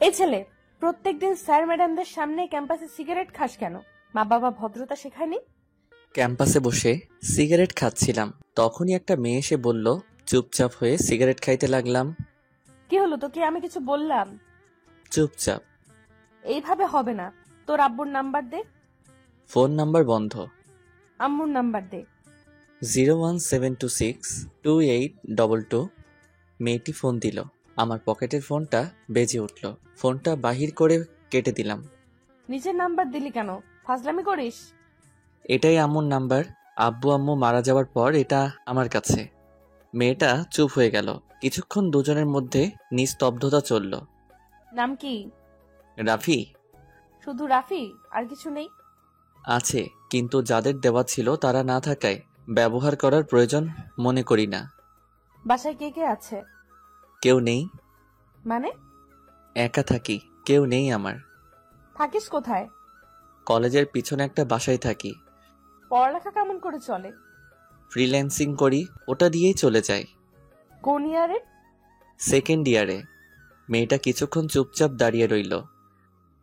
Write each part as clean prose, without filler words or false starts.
এই ছেলে, প্রত্যেকদিন স্যার ম্যাডামদের সামনে ক্যাম্পাসে সিগারেট খাস কেন? মা বাবা ভদ্রতা শেখায়নি? ক্যাম্পাসে বসে সিগারেট খাচ্ছিলাম, তখনই একটা মেয়ে এসে বলল। চুপচাপ হয়ে সিগারেট খাইতে লাগলাম। কি হলো, তোকে আমি কিছু বললাম? চুপচাপ। এইভাবে হবে না। তোর আব্বুর নাম্বার দে। ফোন নাম্বার বন্ধ। আম্মুর নাম্বার দে। 017262822। মেয়েটি ফোন দিল। আমার পকেটের ফোনটা বেজে উঠল। ফোনটা বাহির করে কেটে দিলাম। নিজের নাম্বার দিলি কেন? ফাজলামি করিস? এটাই আম্মুর নাম্বার। আব্বু আম্মু মারা যাওয়ার পর এটা আমার কাছে। মেয়েটা চুপ হয়ে গেল। কিছুক্ষণ দুজনের মধ্যে নিস্তব্ধতা চলল। নাম কি? রাফি। শুধু রাফি? আর কিছু নেই? আছে, কিন্তু যাদের দেওয়া ছিল তারা না থাকায় ব্যবহার করার প্রয়োজন মনে করি না। বাসায় কে কে আছে? কেউ নেই। মানে? একা থাকি, কেউ নেই আমার। থাকিস কোথায়? কলেজের পিছনে একটা বাসায় থাকি। পড়ালেখা কেমন করে চলে? ফ্রিল্যান্সিং করি, ওটা দিয়েই চলে যায়। কোন ইয়ারে? সেকেন্ড ইয়ারে। মেয়েটা কিছুক্ষণ চুপচাপ দাঁড়িয়ে রইল।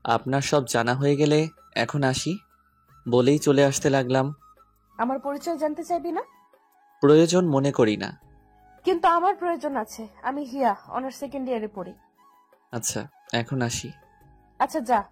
আপনার সব জানা হয়ে গেলে এখন আসি বলেই চলে আসতে লাগলাম। আমার পরিচয় জানতে চাইবি না? প্রয়োজন মনে করি না। কিন্তু আমার প্রয়োজন আছে। আমি হিয়া, অনার্স সেকেন্ড ইয়ারে পড়ি। আচ্ছা, এখন আসি। আচ্ছা যা।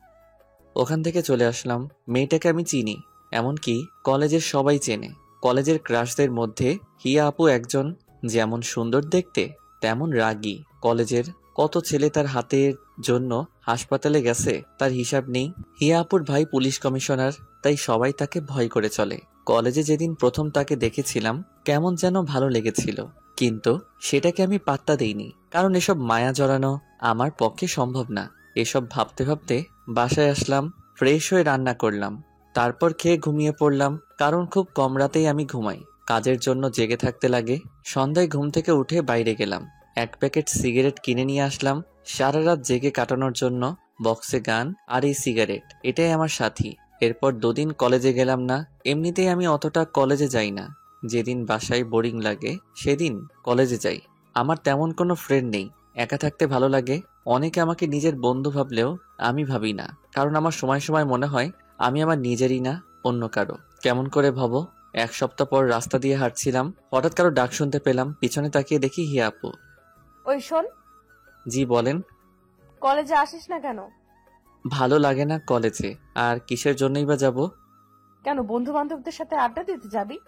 ওখান থেকে চলে আসলাম। মেয়েটাকে আমি চিনি, এমনকি কলেজের সবাই চেনে। কলেজের ক্রাশদের মধ্যে হিয়া আপু একজন। যেমন সুন্দর দেখতে, তেমন রাগী। কলেজের কত ছেলে তার হাতের জন্য হাসপাতালে গেছে তার হিসাব নেই। হিয়া আপুর ভাই পুলিশ কমিশনার, তাই সবাই তাকে ভয় করে চলে। কলেজে যেদিন প্রথম তাকে দেখেছিলাম কেমন যেন ভালো লেগেছিল, কিন্তু সেটাকে আমি পাত্তা দেইনি, কারণ এসব মায়া জড়ানো আমার পক্ষে সম্ভব না। এসব ভাবতে ভাবতে বাসায় আসলাম। ফ্রেশ হয়ে রান্না করলাম, তারপর খেয়ে ঘুমিয়ে পড়লাম, কারণ খুব কম রাতেই আমি ঘুমাই। কাজের জন্য জেগে থাকতে লাগে। সন্ধ্যায় ঘুম থেকে উঠে বাইরে গেলাম, এক প্যাকেট সিগারেট কিনে নিয়ে আসলাম সারা রাত জেগে কাটানোর জন্য। বক্সে গান আর এই সিগারেট, এটাই আমার সাথী। এরপর দুদিন কলেজে গেলাম না। এমনিতেই আমি অতটা কলেজে যাই না। যেদিন বাসায় বোরিং লাগে সেদিন কলেজে যাই। আমার তেমন কোনো ফ্রেন্ড নেই, একা থাকতে ভালো লাগে। অনেকে আমাকে নিজের বন্ধু ভাবলেও আমি ভাবি না, কারণ আমার সময় সময় মনে হয় আমি আমার নিজেরই না, অন্য কারো। কেমন করে ভাবো? এক সপ্তাহ পর রাস্তা দিয়ে হাঁটছিলাম, হঠাৎ কারো ডাক শুনতে পেলাম। পিছনে তাকিয়ে দেখি হিয়া আপু। ওই শোন, জি বলেন। কলেজে আসিস না কেন? ভালো লাগে না কলেজে। আর কিসের জন্যই বা যাব? কেন, বন্ধু বান্ধবদের সাথে আড্ডা দিতে যাবি?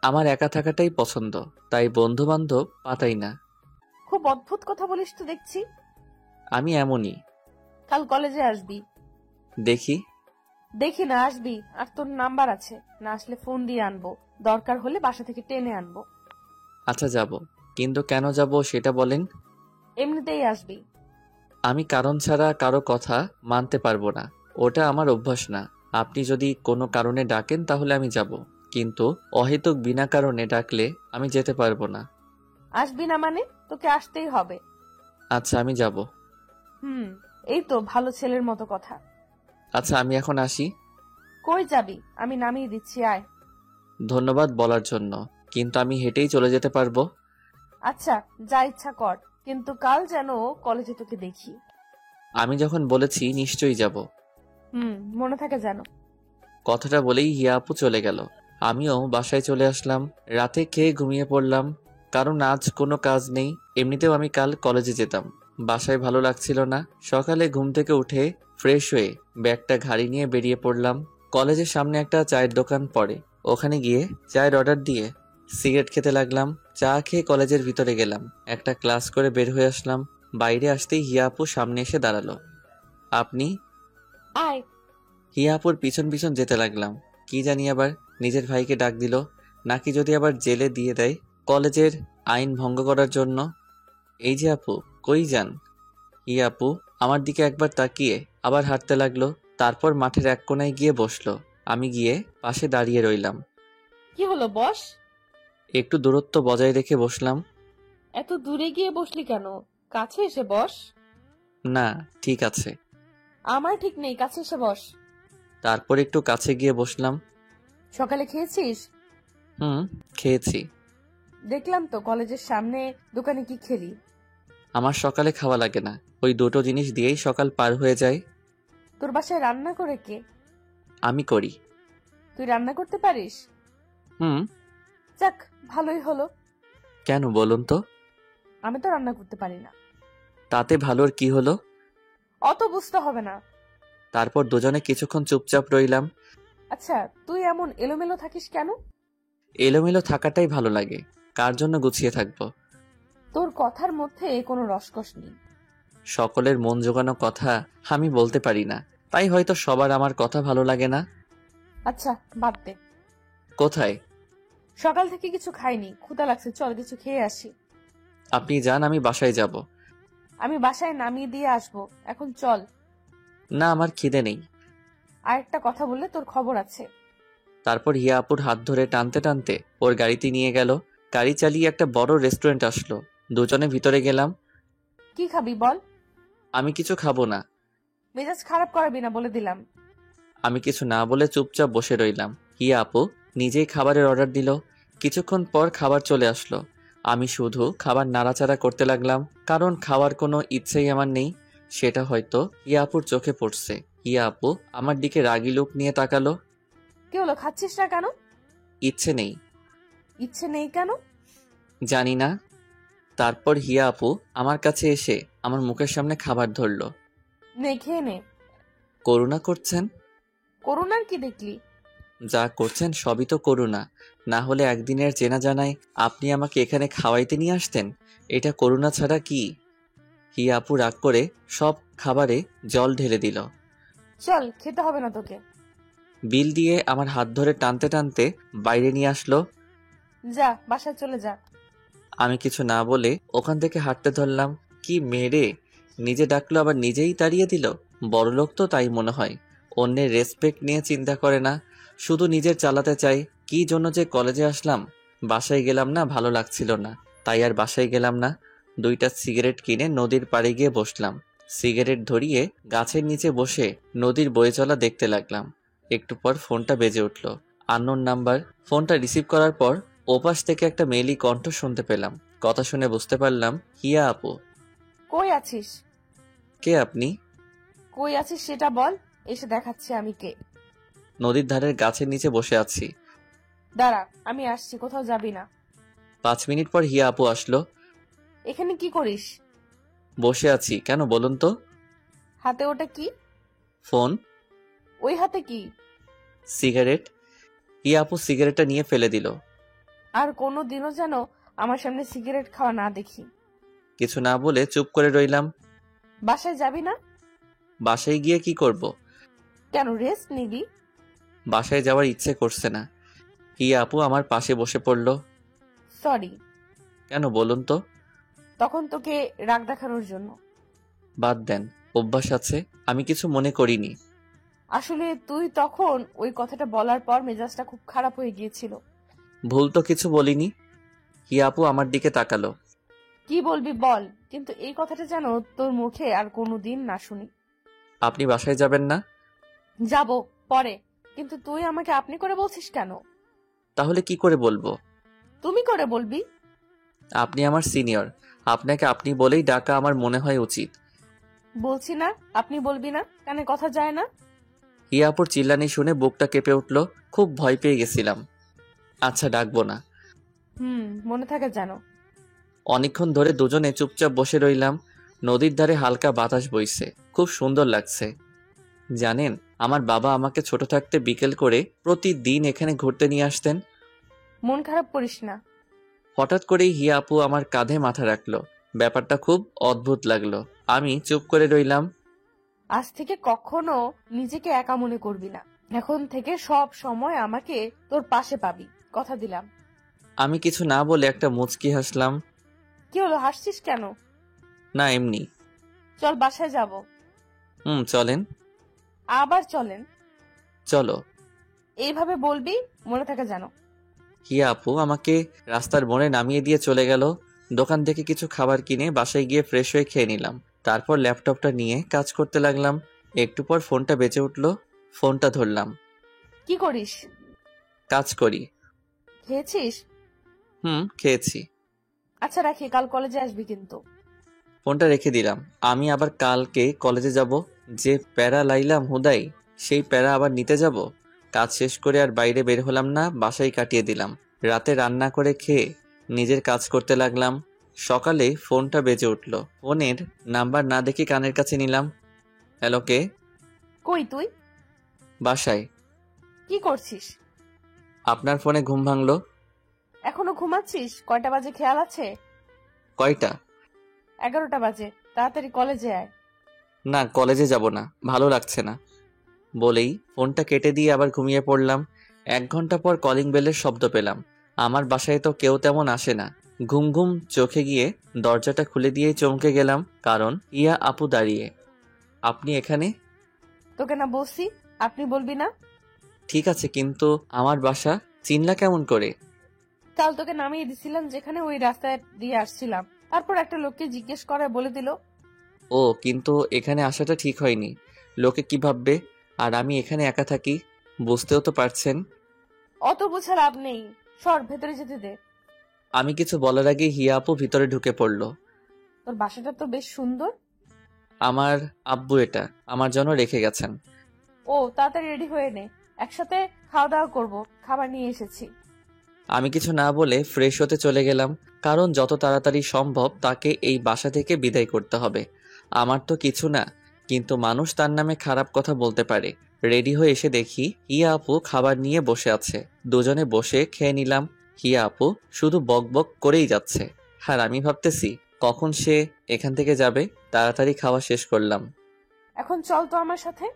আমার একা থাকাটাই পছন্দ, তাই বন্ধু বান্ধব পাতাই না। খুব অদ্ভুত কথা বলিস তো দেখছি। আমি এমনই। কাল কলেজে আসবি। দেখি। দেখি না, আসবি। আর তোর নাম্বার আছে, না আসলে ফোন দিয়ে আনবো, দরকার হলে বাসা থেকে টেনে আনবো। আচ্ছা যাব, কিন্তু কেন যাব সেটা বলেন। এমনিতেই আসবি। আমি কারণ ছাড়া কারো কথা মানতে পারবো না, ওটা আমার অভ্যাস না। আপনি যদি কোনো কারণে ডাকেন তাহলে আমি যাব, কিন্তু অহেতুক বিনা কারণে ডাকলে আমি যেতে পারবো না। আসবি না মানে? তোকে আসতেই হবে। আচ্ছা আমি যাব। হুম, এই তো ভালো ছেলের মতো কথা। আচ্ছা আমি এখন আসি। কই যাবি? আমি নামিয়ে দিচ্ছি, আয়। ধন্যবাদ বলার জন্য, কিন্তু আমি হেঁটেই চলে যেতে পারবো। আচ্ছা, যা ইচ্ছা কর, কিন্তু কাল যেন কলেজে তোকে দেখি। আমি যখন বলেছি নিশ্চয়ই যাব। মনে থাকে যেন। কথাটা বলেই হিয়া আপু চলে গেল। আমিও বাসায় চলে আসলাম। রাতে খেয়ে ঘুমিয়ে পড়লাম, কারণ আজ কোনো কাজ নেই। এমনিতেও আমি কাল কলেজে যেতাম। বাসায় ভালো লাগছিল না। সকালে ঘুম থেকে উঠে ফ্রেশ হয়ে ব্যাগটা ঘাড়ি নিয়ে বেরিয়ে পড়লাম। কলেজের সামনে একটা চায়ের দোকান পড়ে, ওখানে গিয়ে চায়ের অর্ডার দিয়ে সিগারেট খেতে লাগলাম। চা খেয়ে কলেজের ভিতরে গেলাম, একটা ক্লাস করে বের হয়ে আসলাম। বাইরে আসতেই হিয়া আপু সামনে এসে দাঁড়ালো। আপনি? আয়। হিয়াপুর পিছন পিছন যেতে লাগলাম। কি জানি আবার নিজের ভাইকে ডাক দিল, নাকি যদি আবার জেলে দিয়ে দেয় কলেজের আইন ভঙ্গ করার জন্য। এই যে আপু, কই যান? হিয়াপু আমার দিকে একবার তাকিয়ে আবার হাঁটতে লাগলো। তারপর মাঠের এক কোনায় গিয়ে বসলো। আমি গিয়ে পাশে দাঁড়িয়ে রইলাম। কি হলো, বস। একটু দূরত্ব বজায় রেখে বসলাম। এত দূরে গিয়ে বসলি কেন? কাছে এসে বস। না, ঠিক আছে। আমার ঠিক নেই, কাছে এসে বস। তারপর একটু কাছে গিয়ে বসলাম। সকালে খেয়েছিস? হুম, খেয়েছি। দেখলাম তো কলেজের সামনে দোকানে কি খেলি। আমার সকালে খাওয়া লাগে না, ওই দুটো জিনিস দিয়েই সকাল পার হয়ে যায়। তোর বাসায় রান্না করে কে? আমি করি। তুই রান্না করতে পারিস? হুম। যাক, ভালোই হলো। কেন বলুন তো? আমি তো রান্না করতে পারি না। তাতে ভালোর কি হলো? অত বুঝতে হবে না। তারপর দুজনে কিছুক্ষণ চুপচাপ রইলাম। আচ্ছা, তুই এমন এলোমেলো থাকিস কেন? এলোমেলো থাকাটাই ভালো লাগে, কার জন্য গুছিয়ে থাকবো? তোর কথার মধ্যে কোনো রসকস নেই। সকলের মন জোগানো কথা আমি বলতে পারি না, তাই হয়তো সবার আমার কথা ভালো লাগে না। আচ্ছা, বাদ দে। কোথায়? সকাল থেকে কিছু খাইনি, ক্ষুধা লাগছে, চল কিছু খেয়ে আসি। আপনি যান, আমি বাসায় যাব। আমি বাসায় নামিয়ে দিয়ে আসবো, এখন চল। না, আমার খিদে নেই। আর একটা কথা বললে তোর খবর আছে। তারপর হিয়া আপুর হাত ধরে টানতে টানতে ওর গাড়িতে নিয়ে গেল। গাড়ি চালিয়ে একটা বড় রেস্টুরেন্ট আসলো। দুজনে ভিতরে গেলাম। কি খাবি বল? আমি কিছু খাবো না। মেজাজ খারাপ করাবি না বলে দিলাম। আমি কিছু না বলে চুপচাপ বসে রইলাম। হিয়া আপু নিজেই খাবারের অর্ডার দিল। কিছুক্ষণ পর খাবার চলে আসলো। আমি শুধু খাবার নাড়াচাড়া করতে লাগলাম, কারণ খাওয়ার কোনো ইচ্ছেই আমার নেই। সেটা হয়তো হিয়া আপুর চোখে পড়ছে। হিয়া আপু আমার দিকে রাগী লোক নিয়ে তাকালো। কি হলো, খাচ্ছিস না কেন? ইচ্ছে নেই। ইচ্ছে নেই কেন? জানি না। তারপর হিয়া আপু আমার কাছে এসে আমার মুখের সামনে খাবার ধরলো। নে, খেয়ে নে। করুণা করছেন? করুণার কি দেখলি? যা করছেন সবই তো করুণা। না হলে একদিনের চেনা জানায় আপনি আমাকে এখানে খাওয়াইতে নিয়ে আসতেন। এটা করুণা ছাড়া কি? হিয়া আপু রাগ করে সব খাবারে জল ঢেলে দিল। চল, খেতে হবে না তোকে। বিল দিয়ে আমার হাত ধরে টানতে টানতে বাইরে নিয়ে আসলো। যা, বাসায় চলে যা। আমি কিছু না বলে ওখান থেকে হাঁটতে ধরলাম। কি মেরে, নিজে ডাকলো আবার নিজেই তাড়িয়ে দিল। বড়লোক তো, তাই মনে হয়। অন্যের রেসপেক্ট নিয়ে চিন্তা করে না, শুধু নিজের চালাতে চাই। কি জন্য যে কলেজে আসলাম। বাসায় গেলাম না, ভালো লাগছিল না, তাই আর বাসায় গেলাম না। দুইটা সিগারেট কিনে নদীর পাড়ে গিয়ে বসলাম। সিগারেট ধরিয়ে গাছের নিচে বসে নদীর বয়ে চলা দেখতে লাগলাম। একটু পর ফোনটা বেজে উঠল। Unknown number. ফোনটা রিসিভ করার পর ওপাশ থেকে একটা মেয়েলি কণ্ঠ শুনতে পেলাম। কথা শুনে বুঝতে পারলাম হিয়া আপু। কই আছিস? কে আপনি? কই আছিস সেটা বল, এসে দেখাচ্ছি আমি কে। নদীর ধারের গাছের নিচে বসে আছি। দাঁড়া, আমি আসছি, কোথাও যাবি না। 5 মিনিট পর হিয়া আপু আসলো। এখানে কি করিস? বসে আছি, কেন বলুন তো? হাতে ওটা কি? ফোন। ওই হাতে কি? সিগারেট। হিয়া আপু সিগারেটটা নিয়ে ফেলে দিল। আর কোনো দিনও যেন আমার সামনে সিগারেট খাওয়া না দেখি। কিছু না বলে চুপ করে রইলাম। বাসায় যাবি না? বাসায় গিয়ে কি করব? কেন, রেস্ট নিবি? বাসায় যাওয়ার ইচ্ছে করছে না। হিয়া আপু আমার পাশে বসে পড়ল। সরি। কেন বলুন তো? তখন তোকে রাগ দেখানোর জন্য। বাদ দেন, অভ্যাস আছে, আমি কিছু মনে করিনি। আসলে তুই তখন ওই কথাটা বলার পর মেজাজটা খুব খারাপ হয়ে গিয়েছিল। ভুল তো কিছু বলিনি। হিয়া আপু আমার দিকে তাকালো। কি বলবি বল, কিন্তু এই কথাটা যেন তোর মুখে আর কোনোদিন না শুনি। আপনি বাসায় যাবেন না? যাব পরে, কিন্তু তুই আমাকে আপনি করে বলছিস কেন? তাহলে কি করে বলবো? তুমি করে বলবি। আপনি আমার সিনিয়র, আপনাকে আপনি বলেই ডাকা আমার মনে হয় উচিত। বলছি না আপনি বলবি না, কানে কথা যায় না। হিয়া আপুর চিল্লানি শুনে বুকটা কেঁপে উঠল। খুব ভয় পেয়ে গেছিলাম। আচ্ছা, ডাকবো না। মনে থাকে জানো। অনেকক্ষণ ধরে দুজনে চুপচাপ বসে রইলাম। নদীর ধারে হালকা বাতাস বইছে, খুব সুন্দর লাগছে। জানেন, আমার বাবা আমাকে ছোট থাকতে বিকেল করে প্রতিদিন এখানে ঘুরতে নিয়ে আসতেন। মন খারাপ করিস না। হঠাৎ করেই হিয়া আপু আমার কাঁধে মাথা রাখলো। ব্যাপারটা খুব অদ্ভুত লাগলো। আমি চুপ করে রইলাম। আজ থেকে কখনো নিজেকে একা মনে করবি না। এখন থেকে সব সময় আমাকে তোর পাশে পাবি, কথা দিলাম। আমি কিছু না বলে একটা মুচকি হাসলাম। কি হলো, হাসছিস কেন? না, এমনি। চল বাসায় যাব। চলেন। আবার চলেন? চলো। এইভাবে বলবি, মনে থাকে জানো। হিয়া আপু আমাকে রাস্তার মোড়ে নামিয়ে দিয়ে চলে গেল। দোকান থেকে কিছু খাবার কিনে বাসায় গিয়ে ফ্রেশ হয়ে খেয়ে নিলাম। তারপর ল্যাপটপটা নিয়ে কাজ করতে লাগলাম। একটু পর ফোনটা বেজে উঠল। ফোনটা ধরলাম। কি করিস? কাজ করি। খেয়েছিস? খেয়েছি। আচ্ছা রাখি, কাল কলেজে আসবি কিন্তু। ফোনটা রেখে দিলাম। আমি আবার কালকে কলেজে যাব। যে প্যারা লাইলাম হুদাই, সেই প্যারা আবার নিতে যাব। কাজ শেষ করে আর বাইরে বের হলাম না, বাসায় কাটিয়ে দিলাম। রাতে রান্না করে খেয়ে নিজের কাজ করতে লাগলাম। সকালে ফোনটা বেজে উঠল। ফোনের নাম্বার না দেখে কানের কাছে নিলাম। হ্যালো, কে? কই তুই? বাসায়। কি করছিস? আপনার ফোনে ঘুম ভাঙলো। এখনো ঘুমাচ্ছিস? কয়টা বাজে খেয়াল আছে? কয়টা? 11টা বাজে। তাড়াতাড়ি কলেজে আয়। না, কলেজে যাব না, ভালো লাগছে না বলেই ফোনটা কেটে দিয়ে আবার ঘুমিয়ে পড়লাম। 1 ঘন্টা পর কলিং বেলের শব্দ পেলাম। আমার বাসায় তো কেউ তেমন আসে না। ঘুম ঘুম চোখে গিয়ে দরজাটা খুলে দিয়েই চমকে গেলাম, কারণ ইয়া আপু দাঁড়িয়ে। আপনি এখানে? তোকে না বলছি আপনি বলবি না? ঠিক আছে, কিন্তু আমার বাসা চিনলা কেমন করে? কাল তোকে নামিয়ে দিছিলাম যেখানে, ওই রাস্তায় দিয়ে আসছিলাম। তারপর একটা লোককে জিজ্ঞেস করে বলে দিল। ও, কিন্তু এখানে আসাটা ঠিক হয়নি। লোকে কি ভাববে? আর আমি এখানে একা থাকি, বুঝতেও তো পারছেন। অত বোঝা লাভ নেই, সর ভেতরে যেতে দে। আমি কিছু বলার আগে হিয়া আপু ভিতরে ঢুকে পড়ল। তোর বাসাটা তো বেশ সুন্দর। আমার আব্বু এটা আমার জন্য রেখে গেছেন। ও, তাড়াতাড়ি রেডি হয়ে নে, একসাথে খাওয়া দাওয়া করবো। খাবার নিয়ে এসেছি। আমি কিছু না বলে ফ্রেশ হতে চলে গেলাম, কারণ যত তাড়াতাড়ি সম্ভব তাকে এই বাসা থেকে বিদায় করতে হবে। আমার তো কিছু না, কিন্তু মানুষ তার নামে খারাপ কথা বলতে পারে। রেডি হয়ে এসে দেখি হিয়া আপু খাবার নিয়ে বসে আছে। দুজনে বসে খেয়ে নিলাম। হিয়া আপু শুধু বক বক করেই যাচ্ছে, আর আমি ভাবতেছি কখন সে এখান থেকে যাবে। তাড়াতাড়ি খাওয়া শেষ করলাম। এখন চল তো আমার সাথে।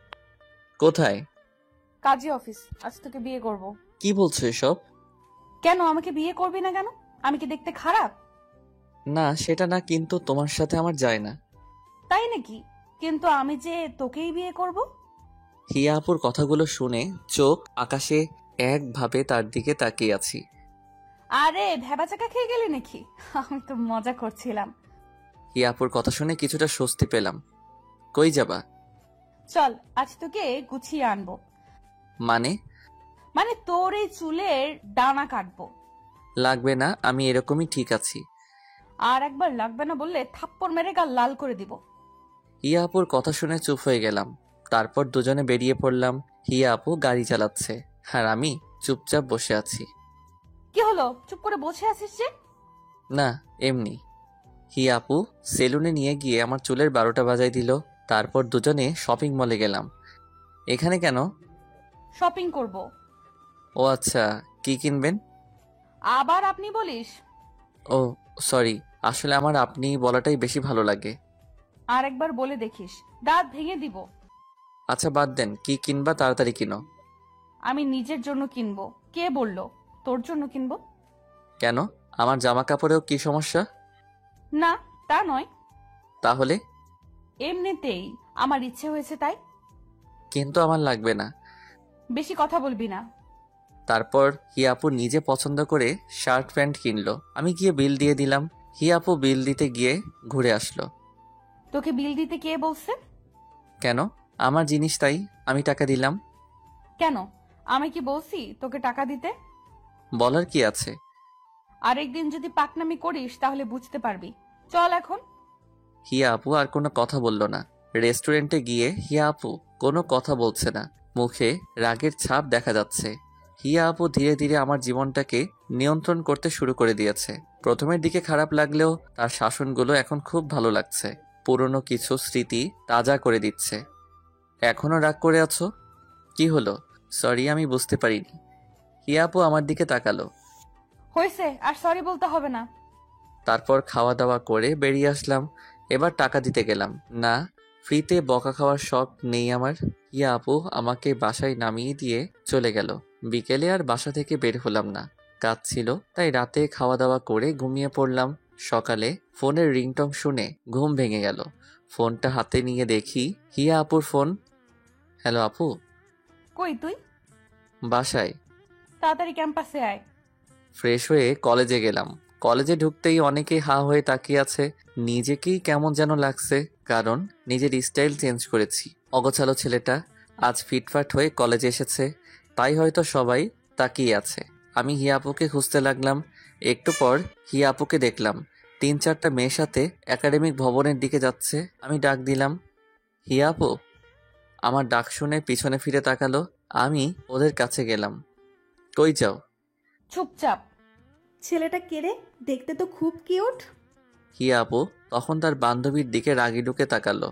কোথায়? কাজী অফিস। আজ তোকে বিয়ে করব। কি বলছো এসব? কেন আমাকে বিয়ে করবি না কেন? আমি কি দেখতে খারাপ? না, সেটা না, কিন্তু তোমার সাথে আমার যায় না। তাই নাকি? কিন্তু আমি যে তোকেই বিয়ে করব। হিয়া আপুর কথাগুলো শুনে চোখ আকাশে একভাবে তার দিকে তাকিয়ে আছি। আরে ভ্যাবাচাকা খেয়ে গেলি নাকি? আমি তো মজা করছিলাম। হিয়া আপুর কথা শুনে কিছুটা স্বস্তি পেলাম। কই যাবা? চল আজ তোকে গুছিয়ে আনবো। মানে? মানে তোর এই চুলের ডানা কাটবো। লাগবে না, আমি এরকমই ঠিক আছি। আর একবার লাগবে না বললে থাপ্পড় মেরে গাল লাল করে দিব। হিয়া আপুর কথা শুনে চুপ হয়ে গেলাম। তারপর দুজনে বেরিয়ে পড়লাম। হিয়া আপু গাড়ি চালাচ্ছে, আর আমি চুপচাপ বসে আছি। কি হলো, চুপ করে বসে আছিস যে? না, এমনি। হিয়া আপু সেলুনে নিয়ে গিয়ে আমার চুলের 12টা বাজাই দিল। তারপর দুজনে শপিং মলে গেলাম। এখানে কেন? শপিং করব। ও আচ্ছা, কি কিনবেন? আবার আপনি বলিস? ও সরি, আসলে আমার আপনি বলাটাই বেশি ভালো লাগে। আর একবার বলে দেখিস, দাঁত ভেঙে দিব। আচ্ছা বাদ দেন, কি কিনবা তাড়াতাড়ি কিনো। আমি নিজের জন্য কিনবো। কে বললো তোর জন্য কিনবো? কেন, আমার জামা কাপড়েও কি সমস্যা? না, তা নয়। তাহলে? এমনিতেই আমার ইচ্ছে হয়েছে তাই। কিন্তু আমার লাগবে না। বেশি কথা বলবি না। তারপর হিয়াপু নিজে পছন্দ করে শার্ট প্যান্ট কিনলো। আমি গিয়ে বিল দিয়ে দিলাম। হিয়াপু বিল দিতে গিয়ে ঘুরে আসলো। তোকে বিল দিতে কে বলছে? কেন, আমার জিনিস তাই আমি টাকা দিলাম। কেন, আমি কি বলছি তোকে টাকা দিতে? বলার কি আছে? আরেকদিন যদি পাকনামি করিস তাহলে বুঝতে পারবি। চল এখন। হিয়া আপু আর কোনো কথা বলল না। রেস্টুরেন্টে গিয়ে হিয়া আপু কোনো কথা বলছে না, মুখে রাগের ছাপ দেখা যাচ্ছে। হিয়া আপু ধীরে ধীরে আমার জীবনটাকে নিয়ন্ত্রণ করতে শুরু করে দিয়েছে। প্রথমের দিকে খারাপ লাগলেও তার শাসনগুলো এখন খুব ভালো লাগছে। পুরনো কিছু স্মৃতি তাজা করে দিচ্ছে। এখনো রাগ করে আছো? কি হলো? সরি, আমি বুঝতে পারিনি। হিয়া আপু আমার দিকে তাকালো। হয়েছে, আর সরি বলতে হবে না। তারপর খাওয়া দাওয়া করে বেরিয়ে আসলাম। এবার টাকা দিতে গেলাম। না, ফ্রিতে বকা খাওয়ার শখ নেই আমার। ইয়া আপু আমাকে বাসায় নামিয়ে দিয়ে চলে গেল। বিকেলে আর বাসা থেকে বের হলাম না, কাজ ছিল। তাই রাতে খাওয়া দাওয়া করে ঘুমিয়ে পড়লাম। সকালে ফোনের রিংটং শুনে ঘুম ভেঙে গেল। ফোনটা হাতে নিয়ে দেখি হিয়া আপুর ফোন। হ্যালো আপু। কই তুই? বাসায়। তাড়াতাড়ি ক্যাম্পাসে আয়। ফ্রেশ হয়ে কলেজে গেলাম। কলেজে ঢুকতেই অনেকেই হা হয়ে তাকিয়ে আছে। নিজেকেই কেমন যেন লাগছে, কারণ নিজের স্টাইল চেঞ্জ করেছি। অগোছালো ছেলেটা আজ ফিটফাট হয়ে কলেজে এসেছে, তাই হয়তো সবাই তাকিয়ে আছে। আমি হিয়া আপুকে খুঁজতে লাগলাম। একটু পর হিয়া আপুকে দেখলাম। 3-4টা মেয়ের সাথে একাডেমিক ভবনের দিকে যাচ্ছে। আমি ডাক দিলাম, হিয়া আপু। আমার ডাক শুনে পিছনে ফিরে তাকালো। আমি ওদের কাছে গেলাম। কই যাও? চুপচাপ। ছেলেটা কে রে? দেখতে তো খুব কিউট। হিয়া আপু তখন তার বান্ধবীর দিকে রাগি ঢুকে তাকালো।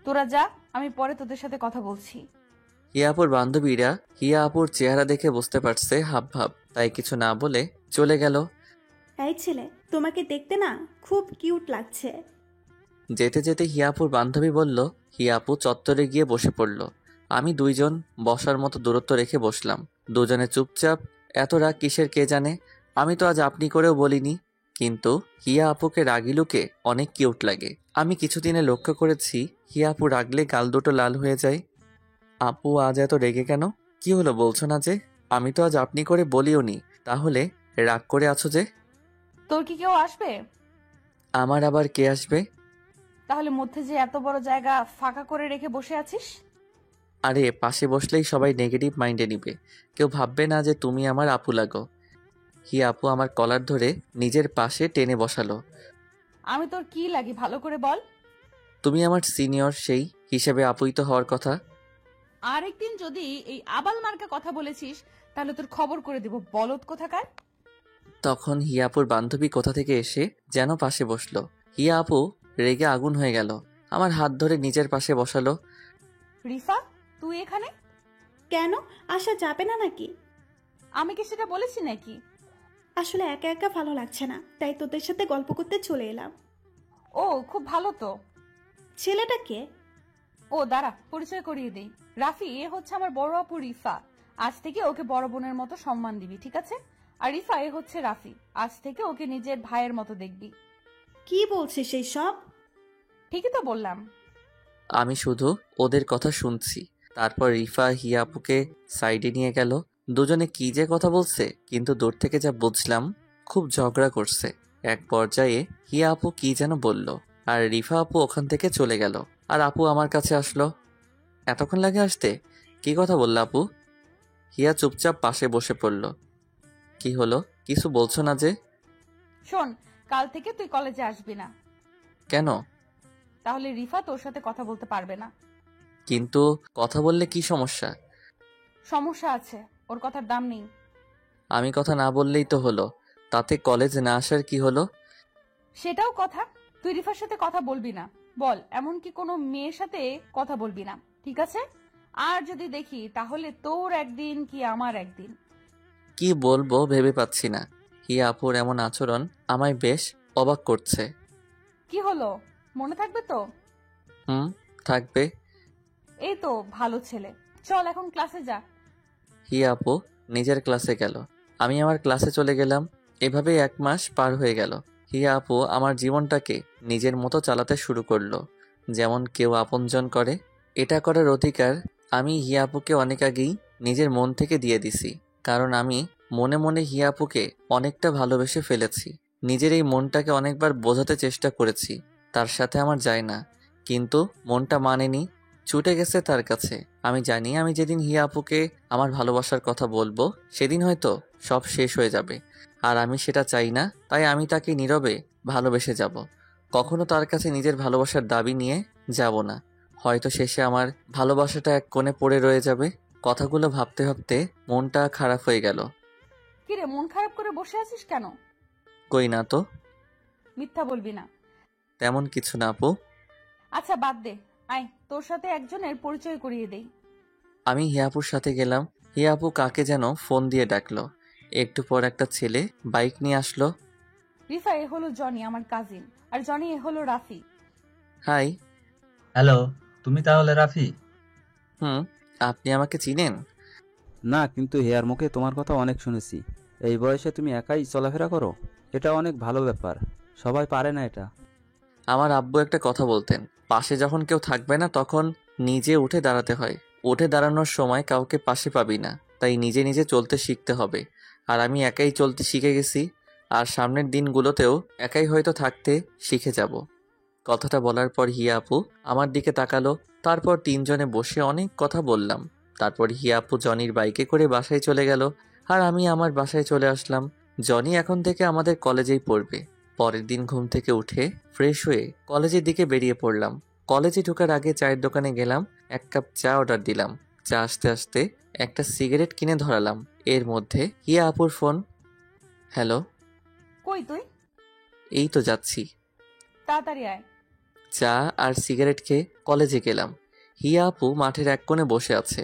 তোরা যা, আমি পরে তোদের সাথে কথা বলছি। হিয়া আপুর বান্ধবীরা হিয়া আপুর চেহারা দেখে বুঝতে পারছে হাব ভাব, তাই কিছু না বলে চলে গেল। এই ছেলে, তোমাকে দেখতে না খুব কিউট লাগছে। যেতে যেতে হিয়া আপুর বান্ধবী বলল। হিয়া আপু চত্বরে গিয়ে বসে পড়ল। আমি দুইজন বসার মতো দূরত্ব রেখে বসলাম। দুজনে চুপচাপ। এত রাগ কিসের কে জানে। আমি তো আজ আপনি করেও বলিনি, কিন্তু হিয়া আপুকে রাগি লুকে অনেক কিউট লাগে। আমি কিছুদিনে লক্ষ্য করেছি হিয়া আপু রাগলে গাল দুটো লাল হয়ে যায়। আপু আজ এত রেগে কেন? কি হলো বলছো না যে? আমি তো আজ আপনি করে বলিও নি, তাহলে রাগ করে আছো যে? তোর কি কেউ আসবে? আমার আবার কে আসবে? তাহলে মধ্যে যে এত বড় জায়গা ফাঁকা করে রেখে বসে আছিস? আরে পাশে বসলেই সবাই নেগেটিভ মাইন্ডে নিবে, কেউ ভাববে না যে তুমি আমার আপু লাগো। হিয়া আপু আমার কলার ধরে নিজের পাশে টেনে বসালো। আমি তোর কি লাগি ভালো করে বল। তুমি আমার সিনিয়র, সেই হিসেবে আপুই তো হওয়ার কথা। আরেকদিন যদি এই আবাল মার্কা কথা বলেছিস তাহলে তোর খবর করে দেব, বলদ কোথাকার। তখন হিয়া আপুর বান্ধবী কোথা থেকে এসে যেন পাশে বসলো। হিয়া আপু রেগে আগুন হয়ে গেল। আমার হাত ধরে নিজের পাশে বসালো। রিফা, তুই এখানে? কেন, আসা যাবে না নাকি? আমি কি সেটা বলেছি নাকি? আসলে একা একা ভালো লাগছে না, তাই তোদের সাথে গল্প করতে চলে এলাম। ও খুব ভালো তো। ছেলেটা কে? ও দাঁড়া, পরিচয় করিয়ে দেই। রাফি, এ হচ্ছে আমার বড় আপু রিফা। আজ থেকে ওকে বড় বোনের মতো সম্মান দিবি, ঠিক আছে? আর রিফা, এ হচ্ছে রাফি। আজ থেকে ওকে নিজের ভাইয়ের মতো দেখবি। কি বলছিস সেই সব? ঠিকই তো বললাম। আমি শুধু ওদের কথা শুনছি। তারপর রিফা হিয়া আপুকে সাইডে নিয়ে গেল। দুজনে কি যে কথা বলছে, কিন্তু দূর থেকে যা বুঝলাম খুব ঝগড়া করছে। এক পর্যায়ে হিয়া আপু কি যেন বলল, আর রিফা আপু ওখান থেকে চলে গেল। আর আপু আমার কাছে আসলো। এতক্ষণ লাগে আসতে? কি কথা বলল আপু? হিয়া চুপচাপ পাশে বসে পড়ল। কি হলো, কিছু বলছো না যে? শোন, কাল থেকে তুই কলেজে আসবি না। কেন? তাহলে রিফা তোর সাথে কথা বলতে পারবে না। কিন্তু কথা বললে কি সমস্যা? সমস্যা আছে, ওর কথার দাম নেই। আমি কথা না বললেই তো হলো, তাতে কলেজ না আসার কি হলো? সেটাও কথা। তুই রিফার সাথে কথা বলবি না, বল, এমনকি কোনো মেয়ের সাথে কথা বলবি না, ঠিক আছে? আর যদি দেখি তাহলে তোর একদিন কি আমার একদিন। কি বলবো ভেবে পাচ্ছি না। হিয়া আপুর এমন আচরণ আমায় বেশ অবাক করছে। কি হলো, মনে থাকবে তো? হুম, থাকবে। এই তো ভালো ছেলে, চল এখন ক্লাসে যা। হিয়া আপু নিজের ক্লাসে গেল, আমি আমার ক্লাসে চলে গেলাম। এভাবেই 1 মাস পার হয়ে গেল। হিয়া আপু আমার জীবনটাকে নিজের মতো চালাতে শুরু করলো, যেমন কেউ আপনজন করে। এটা করার অধিকার আমি হিয়া আপুকে অনেক আগেই নিজের মন থেকে দিয়ে দিছি, কারণ আমি মনে মনে হিয়া আপুকে অনেকটা ভালোবেসে ফেলেছি। নিজের এই মনটাকে অনেকবার বোঝাতে চেষ্টা করেছি তার সাথে আমার যায় না, কিন্তু মনটা মানেনি, ছুটে গেছে তার কাছে। আমি জানি আমি যেদিন হিয়া আপুকে আমার ভালোবাসার কথা বলবো সেদিন হয়তো সব শেষ হয়ে যাবে, আর আমি সেটা চাই না। তাই আমি তাকে নীরবে ভালোবেসে যাব, কখনো তার কাছে নিজের ভালোবাসার দাবি নিয়ে যাব না। হয়তো শেষে আমার ভালোবাসাটা এক কোণে পড়ে রয়ে যাবে। কথাগুলো ভাবতে ভাবতে মনটা খারাপ হয়ে গেল। কিরে, মন খারাপ করে বসে আছিস কেন? কই না তো। মিথ্যা বলবি না। তেমন কিছু না আপু। আচ্ছা বাদ দে, আয় তোর সাথে একজনের পরিচয় করিয়ে দেই। আমি হিয়াপুর সাথে গেলাম। হিয়াপু কাকে যেন ফোন দিয়ে ডাকলো। একটু পর একটা ছেলে বাইক নিয়ে আসলো। রিফা, এ হলো জনি, আমার কাজিন। আর জনি, এ হলো রাফি। হাই। হ্যালো, তুমি তাহলে রাফি? হুম, আপনি আমাকে চিনেন? না, কিন্তু হেয়ার মুখে তোমার কথা অনেক শুনেছি। এই বয়সে তুমি একাই চলাফেরা করো, এটা অনেক ভালো ব্যাপার, সবাই পারে না এটা। আমার আব্বু একটা কথা বলতেন, পাশে যখন কেউ থাকবে না তখন নিজে উঠে দাঁড়াতে হয়। উঠে দাঁড়ানোর সময় কাউকে পাশে পাবি না, তাই নিজে নিজে চলতে শিখতে হবে। আর আমি একাই চলতে শিখে গেছি, আর সামনের দিনগুলোতেও একাই হয়তো থাকতে শিখে যাব। কথাটা বলার পর হিয়া আপু আমার দিকে তাকালো। তারপর তিনজনে বসে অনেক কথা বললাম। তারপর হিয়া আপু জনির বাইকে করে বাসায় চলে গেল, আর আমি আমার বাসায় চলে আসলাম। জনি এখন থেকে আমাদের কলেজেই পড়বে। পরের দিন ঘুম থেকে উঠে ফ্রেশ হয়ে কলেজের দিকে বেরিয়ে পড়লাম। কলেজে ঢোকার আগে চায়ের দোকানে গেলাম, 1 কাপ চা অর্ডার দিলাম। চা আসতে আসতে একটা সিগারেট কিনে ধরালাম। এর মধ্যে হিয়া আপুর ফোন। হ্যালো। কই তুই? এই তো যাচ্ছি। তাড়াতাড়ি আয়। চা আর সিগারেট খেয়ে কলেজে গেলাম। হিয়া আপু মাঠের এক কোণে বসে আছে।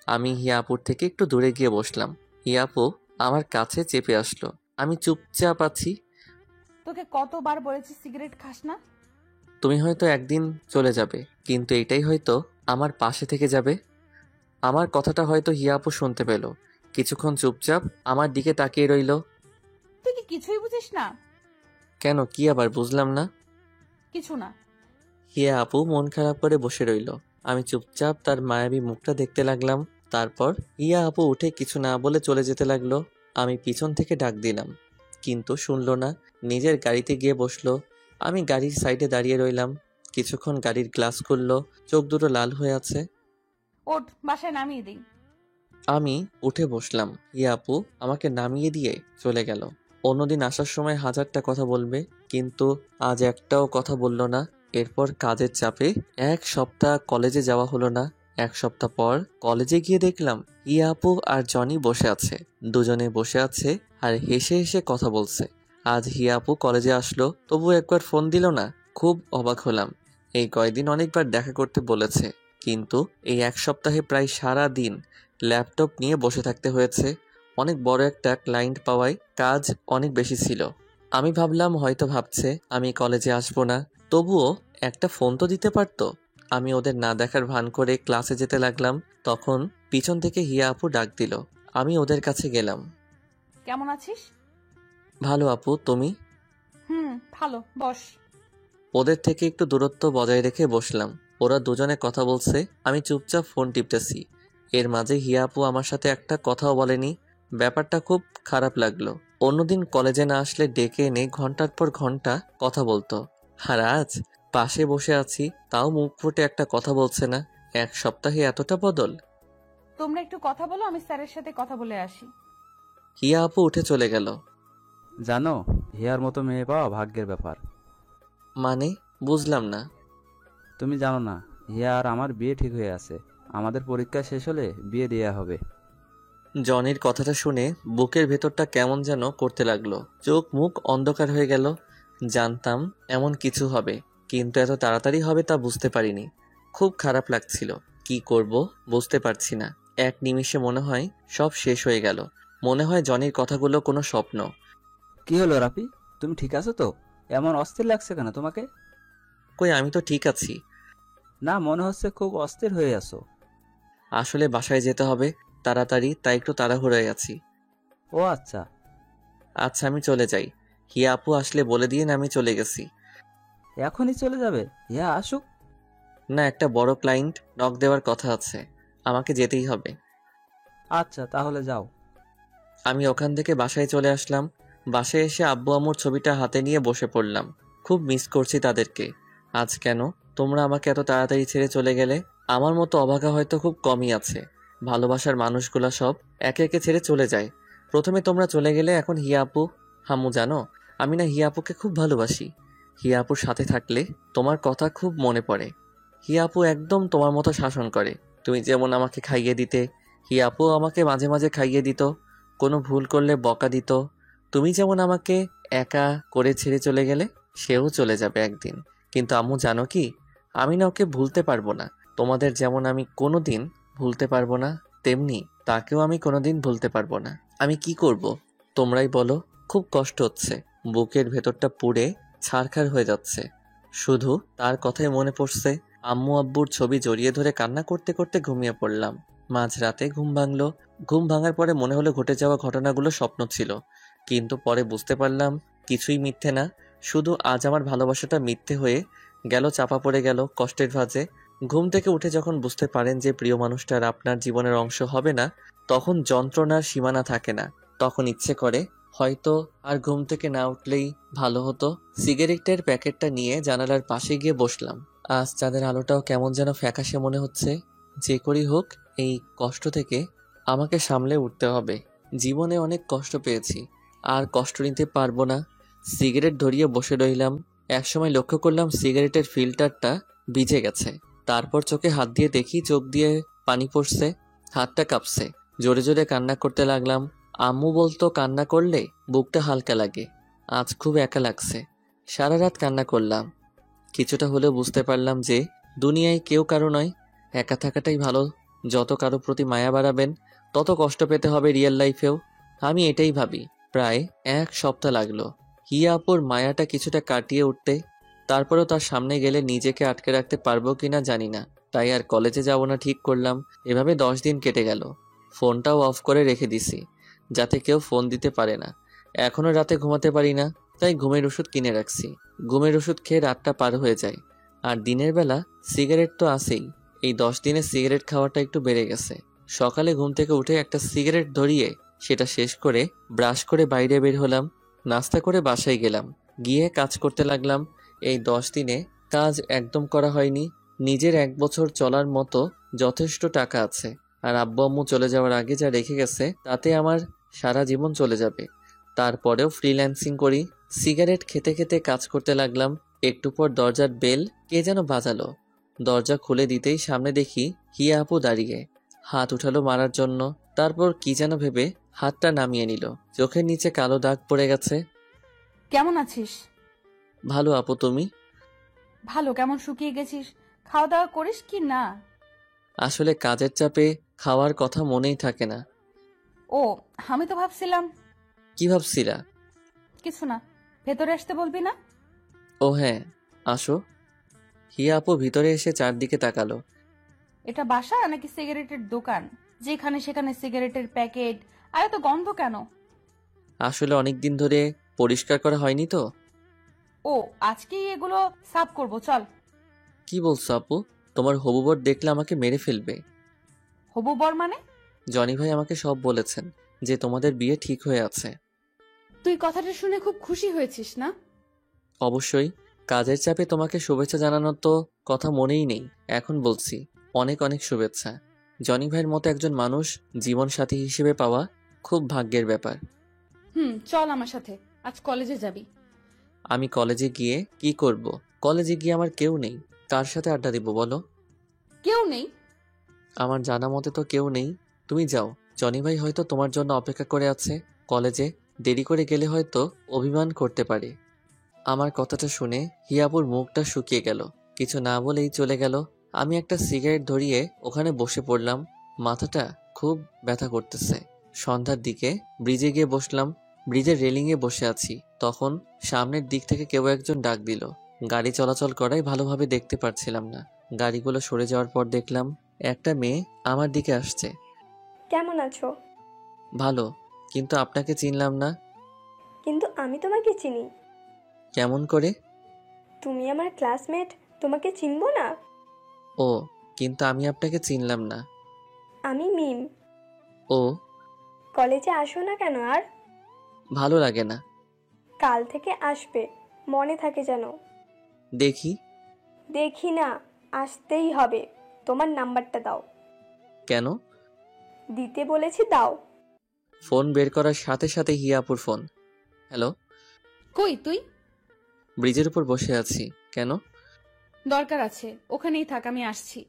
আমি হিয়া আপুর থেকে একটু দূরে গিয়ে বসলাম। হিয়া আপু আমার কাছে চেপে আসলো। আমি চুপচাপ আছি। তোকে কতবার বলেছি সিগারেট খাস না? তুমি হয়তো একদিন চলে যাবে, কিন্তু এটাই হয়তো আমার পাশে থেকে যাবে। আমার কথাটা হয়তো হিয়া আপু শুনতে পেল। কিছুক্ষণ চুপচাপ আমার দিকে তাকিয়ে রইল। তুই কি কিছুই বুঝিস না? কেন, কি আবার বুঝলাম না? কিছু না। হিয়া আপু মন খারাপ করে বসে রইল। আমি চুপচাপ তার মায়াবী মুখটা দেখতে লাগলাম। তারপর হিয়া আপু উঠে কিছু না বলে চলে যেতে লাগলো। আমি পিছন থেকে ডাক দিলাম, কিন্তু শুনলো না। নিজের গাড়িতে গিয়ে বসলো। আমি গাড়ির সাইডে দাঁড়িয়ে রইলাম। কিছুক্ষণ গাড়ির গ্লাস খুললো, চোখ দুটো লাল হয়ে আছে। ওঠ, বাসায় নামিয়ে দিই। আমি উঠে বসলাম। হিয়া আপু আমাকে নামিয়ে দিয়ে চলে গেল। অন্যদিন আসার সময় হাজারটা কথা বলবে, কিন্তু আজ একটাও কথা বলল না। এরপর কাজের চাপে 1 সপ্তাহ কলেজে যাওয়া হলো না। 1 সপ্তাহ পর কলেজে গিয়ে দেখলাম হিয়া আপু আর জনি বসে আছে। দুজনে বসে আছে আর হেসে হেসে কথা বলছে। আজ হিয়া আপু কলেজে আসলো, তবু একবার ফোন দিল না। খুব অবাক হলাম। এই কয়দিন অনেকবার দেখা করতে বলেছে, কিন্তু এই 1 সপ্তাহে প্রায় সারা দিন ল্যাপটপ নিয়ে বসে থাকতে হয়েছে। অনেক বড় একটা ক্লায়েন্ট পাওয়ায় কাজ অনেক বেশি ছিল। আমি ভাবলাম হয়তো ভাবছে আমি কলেজে আসবো না, তবুও একটা ফোন তো দিতে পারতো। আমি ওদের না দেখার ভান করে ক্লাসে যেতে লাগলাম। তখন পিছন থেকে হিয়া আপু ডাক দিল। আমি ওদের কাছে গেলাম। কেমন আছিস? ভালো আপু, তুমি? ভালো, বস। ওদের থেকে একটু দূরত্ব বজায় রেখে বসলাম। ওরা দুজনে কথা বলছে, আমি চুপচাপ ফোন টিপতেছি। এর মাঝে হিয়া আপু আমার সাথে একটা কথাও বলেনি। ব্যাপারটা খুব খারাপ লাগলো। অন্যদিন কলেজে না আসলে ডেকে এনে ঘন্টার পর ঘন্টা কথা বলতো, আর আজ পাশে বসে আছি, তাও মুখ ফুটে একটা কথা বলছে না। 1 সপ্তাহে এতটা বদল! তোমরা একটু কথা বলো, আমি স্যারের সাথে কথা বলে আসি। হিয়া আপু উঠে চলে গেল। জানো, হিয়ার মতো মেয়ে পাওয়া ভাগ্যের ব্যাপার। মানে, বুঝলাম না। তুমি জানো না, হিয়া আর আমার বিয়ে ঠিক হয়ে আছে। আমাদের পরীক্ষা শেষ হলে বিয়ে দেয়া হবে। জনির কথাটা শুনে বুকের ভেতরটা কেমন যেন করতে লাগলো। চোখ মুখ অন্ধকার হয়ে গেল। জানতাম এমন কিছু হবে, কিন্তু এত তাড়াতাড়ি হবে তা বুঝতে পারিনি। খুব খারাপ লাগছিল। কি করব বুঝতে পারছি না। এক নিমিষে মনে হয় সব শেষ হয়ে গেল। মনে হয় জনির কথাগুলো কোনো স্বপ্ন। কি হলো রাফি, তুমি ঠিক আছো তো? এমন অস্থির লাগছে কেন তোমাকে? কই, আমি তো ঠিক আছি। না, মনে হচ্ছে খুব অস্থির হয়ে আছো। আসলে বাসায় যেতে হবে তাড়াতাড়ি, তাই একটু তাড়াহুড়োয় আছি। ও আচ্ছা। আচ্ছা, আমি চলে যাই। হিয়া আপু আসলে বলে দিয়ে আমি চলে গেছি। এখনই চলে যাবে? হিয়া আসুক। না, একটা বড় ক্লায়েন্ট নক দেওয়ার কথা আছে, আমাকে যেতেই হবে। আচ্ছা, তাহলে যাও। আমি ওখান থেকে বাসায় চলে আসলাম। বাসায় এসে আব্বু আম্মুর ছবিটা হাতে নিয়ে বসে পড়লাম। খুব মিস করছি তাদেরকে। আজ কেন তোমরা আমাকে এত তাড়াতাড়ি ছেড়ে চলে গেলে? আমার মতো অভাগা হয়তো খুব কমই আছে। ভালোবাসার মানুষগুলা সব একে একে ছেড়ে চলে যায়। প্রথমে তোমরা চলে গেলে, এখন হিয়া আপু। হামু, জানো আমি না হিয়া আপুকে খুব ভালোবাসি। হিয়া আপুর সাথে থাকলে তোমার কথা খুব মনে পড়ে। হিয়া আপু একদম তোমার মতো শাসন করে। তুমি যেমন আমাকে খাইয়ে দিতে, হিয়া আপু আমাকে মাঝে মাঝে খাইয়ে দিত। কোনো ভুল করলে বকা দিত। তুমি যেমন আমাকে একা করে ছেড়ে চলে গেলে, সেও চলে যাবে একদিন। কিন্তু আম্মু, জানো কি, আমি না ওকে ভুলতে পারবো না। তোমাদের যেমন আমি কোনো দিন ভুলতে পারবো না, তেমনি তাকেও আমি কোনোদিন ভুলতে পারবো না। আমি কি করব তোমরাই বলো। খুব কষ্ট হচ্ছে, বুকের ভেতরটা পুড়ে ছারখার হয়ে যাচ্ছে। শুধু তার কথাই মনে পড়ছে। আম্মু আব্বুর ছবি জড়িয়ে ধরে কান্না করতে করতে ঘুমিয়ে পড়লাম। মাঝরাতে ঘুম ভাঙলো। ঘুম ভাঙার পরে মনে হলো ঘটে যাওয়া ঘটনাগুলো স্বপ্ন ছিল, কিন্তু পরে বুঝতে পারলাম কিছুই মিথ্যে না। শুধু আজ আমার ভালোবাসাটা মিথ্যে হয়ে গেল, চাপা পড়ে গেল কষ্টের ভাঁজে। ঘুম থেকে উঠে যখন বুঝতে পারেন যে প্রিয় মানুষটার আপনার জীবনের অংশ হবে না, তখন যন্ত্রণার সীমানা থাকে না। তখন ইচ্ছে করে হয়তো আর ঘুম থেকে না উঠলেই ভালো হতো। সিগারেটের প্যাকেটটা নিয়ে জানালার পাশে গিয়ে বসলাম। আজ চাঁদের আলোটাও কেমন যেন ফ্যাকাশে মনে হচ্ছে। যে করেই হোক এই কষ্ট থেকে আমাকে সামলে উঠতে হবে। জীবনে অনেক কষ্ট পেয়েছি, আর কষ্ট নিতে পারবো না। সিগারেট ধরিয়ে বসে রইলাম। একসময় লক্ষ্য করলাম সিগারেটের ফিল্টারটা ভিজে গেছে। তারপর চোখে হাত দিয়ে দেখি চোখ দিয়ে পানি পড়ছে, হাতটা কাঁপছে। জোরে জোরে কান্না করতে লাগলাম। আম্মু বলতো কান্না করলে বুকটা হালকা লাগে। আজ খুব একা লাগছে। সারা রাত কান্না করলাম। কিছুটা হলেও বুঝতে পারলাম যে দুনিয়ায় কেউ কারো নয়, একা থাকাটাই ভালো। যত কারো প্রতি মায়া বাড়াবেন তত কষ্ট পেতে হবে রিয়েল লাইফেও। আমি এটাই ভাবি। প্রায় 1 সপ্তাহ লাগলো হিয়া আপুর মায়াটা কিছুটা কাটিয়ে উঠতে। তারপরেও তার সামনে গেলে নিজেকে আটকে রাখতে পারবো কিনা জানি না, তাই আর কলেজে যাব না ঠিক করলাম। এভাবে 10 দিন কেটে গেল। ফোনটাও অফ করে রেখে দিছি, যাতে কেউ ফোন দিতে পারে না। এখনো রাতে ঘুমাতে পারি না, তাই ঘুমের ওষুধ কিনে রাখছি। ঘুমের ওষুধ খেয়ে রাতটা পার হয়ে যায়। আর দিনের বেলা সিগারেট তো আছেই। এই 10 দিনে সিগারেট খাওয়াটা একটু বেড়ে গেছে। সকালে ঘুম থেকে উঠে একটা সিগারেট ধরিয়ে সেটা শেষ করে ব্রাশ করে বাইরে বের হলাম। নাস্তা করে বাসায় গেলাম, গিয়ে কাজ করতে লাগলাম। এই 10 দিনে কাজ একদম করা হয়নি। নিজের 1 বছর চলার মতো যথেষ্ট টাকা আছে। আর আব্বু আম্মু চলে যাওয়ার আগে যা রেখে গেছে তাতে আমার সারা জীবন চলে যাবে। তারপরেও ফ্রিল্যান্সিং করি। সিগারেট খেতে খেতে কাজ করতে লাগলাম। একটু পর দরজার বেল কে যেন বাজালো। দরজা খুলে দিতেই সামনে দেখি হিয়া আপু দাঁড়িয়ে, হাত উঠালো মারার জন্য। তারপর কি যেন ভেবে হাতটা নামিয়ে নিল। চোখের নিচে কালো দাগ পড়ে গেছে। কেমন আছিস? ভালো আপু, তুমি? ভালো। কেমন শুকিয়ে গেছিস? খাওয়া দাওয়া করিস কি না? আসলে কাজের চাপে খাওয়ার কথা মনেই থাকে না। ও, আমি তো ভাবছিলাম। কি ভাবছিলা? কিছু না। ভেতরে আসতে বলবি না? ও হ্যাঁ, আসো। হিয়া আপু ভিতরে এসে চারদিকে তাকালো। এটা বাসা নাকি সিগারেটের দোকান? যেখানে সেখানে সিগারেটের প্যাকেট। আর এত গন্ধ কেন? আসলে অনেক দিন ধরে পরিষ্কার করা হয়নি তো। ও, আজকেই এগুলো সাফ করব, চল। কি বলছো আপু? তোমার হবু বর দেখলে আমাকে মেরে ফেলবে। হবু বর মানে? জনি ভাই আমাকে সব বলেছেন যে তোমাদের বিয়ে ঠিক হয়ে আছে। তুই কথাটা শুনে খুব খুশি হয়েছিস না? অবশ্যই। কাজের চাপে তোমাকে শুভেচ্ছা জানানোর তো কথা মনেই নেই। এখন বলছি, অনেক অনেক শুভেচ্ছা। জনি ভাইয়ের মতো একজন মানুষ জীবন সাথী হিসেবে পাওয়া খুব ভাগ্যের ব্যাপার। চল আমার সাথে। আজ কলেজে যাবি। আমি কলেজে গিয়ে কি করব? কলেজে গিয়ে আমার কেউ নেই। কার সাথে আড্ডা দিব বলো? কেউ নেই? আমার জানা মতে তো কেউ নেই। তুমি যাও, জনি ভাই হয়তো তোমার জন্য অপেক্ষা করে আছে। কলেজে দেরি করে গেলে হয়তো অভিমান করতে পারে। আমার কথাটা শুনে হিয়াপুর মুখটা শুকিয়ে গেল। কিছু না বলেই চলে গেল। আমি একটা সিগারেট ধরিয়ে ওখানে বসে পড়লাম। মাথাটা খুব ব্যথা করতেছে। সন্ধ্যার দিকে ব্রিজে গিয়ে বসলাম। ব্রিজের রেলিংয়ে বসে আছি, তখন সামনের দিক থেকে কেউ একজন ডাক দিল। গাড়ি চলাচল করায় ভালোভাবে দেখতে পারছিলাম না। গাড়িগুলো সরে যাওয়ার পর দেখলাম একটা মেয়ে আমার দিকে আসছে। কেমন আছো? ভালো, কিন্তু আপনাকে চিনলাম না। কিন্তু আমি তোমাকে চিনি। কেমন করে? তুমি আমার ক্লাসমেট, তোমাকে চিনবো না? ও, কিন্তু আমি আপনাকে চিনলাম না। আমি মিম। ও, কলেজে আসো না কেন আর? ভালো লাগে না। কাল থেকে আসবে, মনে থাকে যেন। দেখি। দেখি না, আসতেই হবে। তোমার নাম্বারটা দাও। কেন? দিতে বলেছি, দাও। ফোন বের করার সাথে সাথে হিয়াপুর ফোন। হ্যালো। কই তুই? ব্রিজের উপর বসে আছি। কেন? দরকার আছে, ওখানেই থাক, আমি আসছি।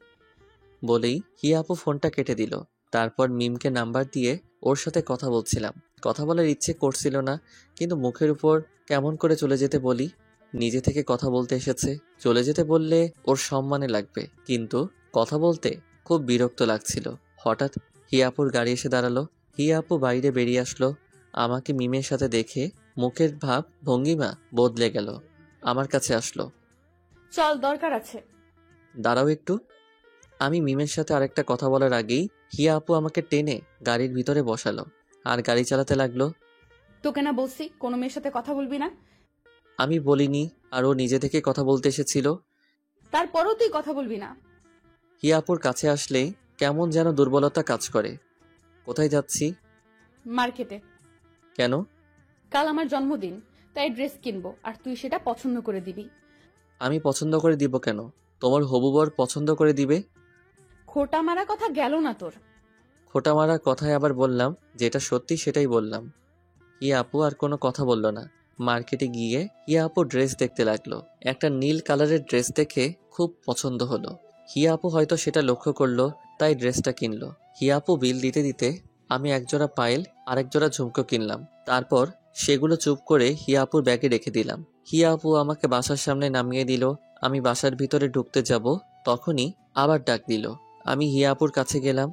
বলেই হিয়াপু ফোনটা কেটে দিল। তারপর মিমকে নাম্বার দিয়ে ওর সাথে কথা বলছিলাম। কথা বলার ইচ্ছে করছিল না, কিন্তু মুখের উপর কেমন করে চলে যেতে বলি। নিজে থেকে কথা বলতে এসেছে, চলে যেতে বললে ওর সম্মানে লাগবে, কিন্তু কথা বলতে খুব বিরক্ত লাগছিল। হঠাৎ হিয়াপুর গাড়ি এসে দাঁড়ালো। হিয়াপু বাইরে বেরিয়ে আসলো। আমাকে মিমের সাথে দেখে মুখের ভাব ভঙ্গিমা বদলে গেল। আমার কাছে আসলো। চল, দরকার আছে। দাঁড়াও একটু। আমি মিমের সাথে আরেকটা কথা বলার আগেই হিয়া আপু আমাকে টেনে গাড়ির ভিতরে বসালো আর গাড়ি চালাতে লাগলো। তোকে না বলছি কোনো মেয়ের সাথে কথা বলবি না? আমি বলিনি, আর ও নিজে থেকে কথা বলতে এসেছিল। তারপরও তুই কথা বলবি না? হিয়া আপুর কাছে আসলে কেমন যেন দুর্বলতা কাজ করে। কোথায় যাচ্ছি? মার্কেটে। কেন? কাল আমার জন্মদিন, তাই ড্রেস কিনবো, আর তুই সেটা পছন্দ করে দিবি। আমি পছন্দ করে দিব কেন? তোমার হবু বর পছন্দ করে দিবে। খোটা মারা কথা গেল না তোর? খোটা মারা কথায় আবার বললাম, যেটা সত্যি সেটাই বললাম। হিয়া আপু আর কোনো কথা বলল না। মার্কেটে গিয়ে হিয়া আপু ড্রেস দেখতে লাগলো। একটা নীল কালারের ড্রেস দেখে খুব পছন্দ হলো। হিয়া আপু হয়তো সেটা লক্ষ্য করলো, তাই ড্রেসটা কিনলো। হিয়া আপু বিল দিতে দিতে আমি একজোড়া পায়েল আর একজোড়া ঝুমকো কিনলাম। তারপর সেগুলো চুপ করে হিয়া আপুর ব্যাগে রেখে দিলাম। হিয়া আপু আমাকে বাসার সামনে নামিয়ে দিল। আমি বাসার ভিতরে ঢুকতে যাব, তখনই আবার ডাক দিল। আমি হিয়া আপুর কাছে গেলাম।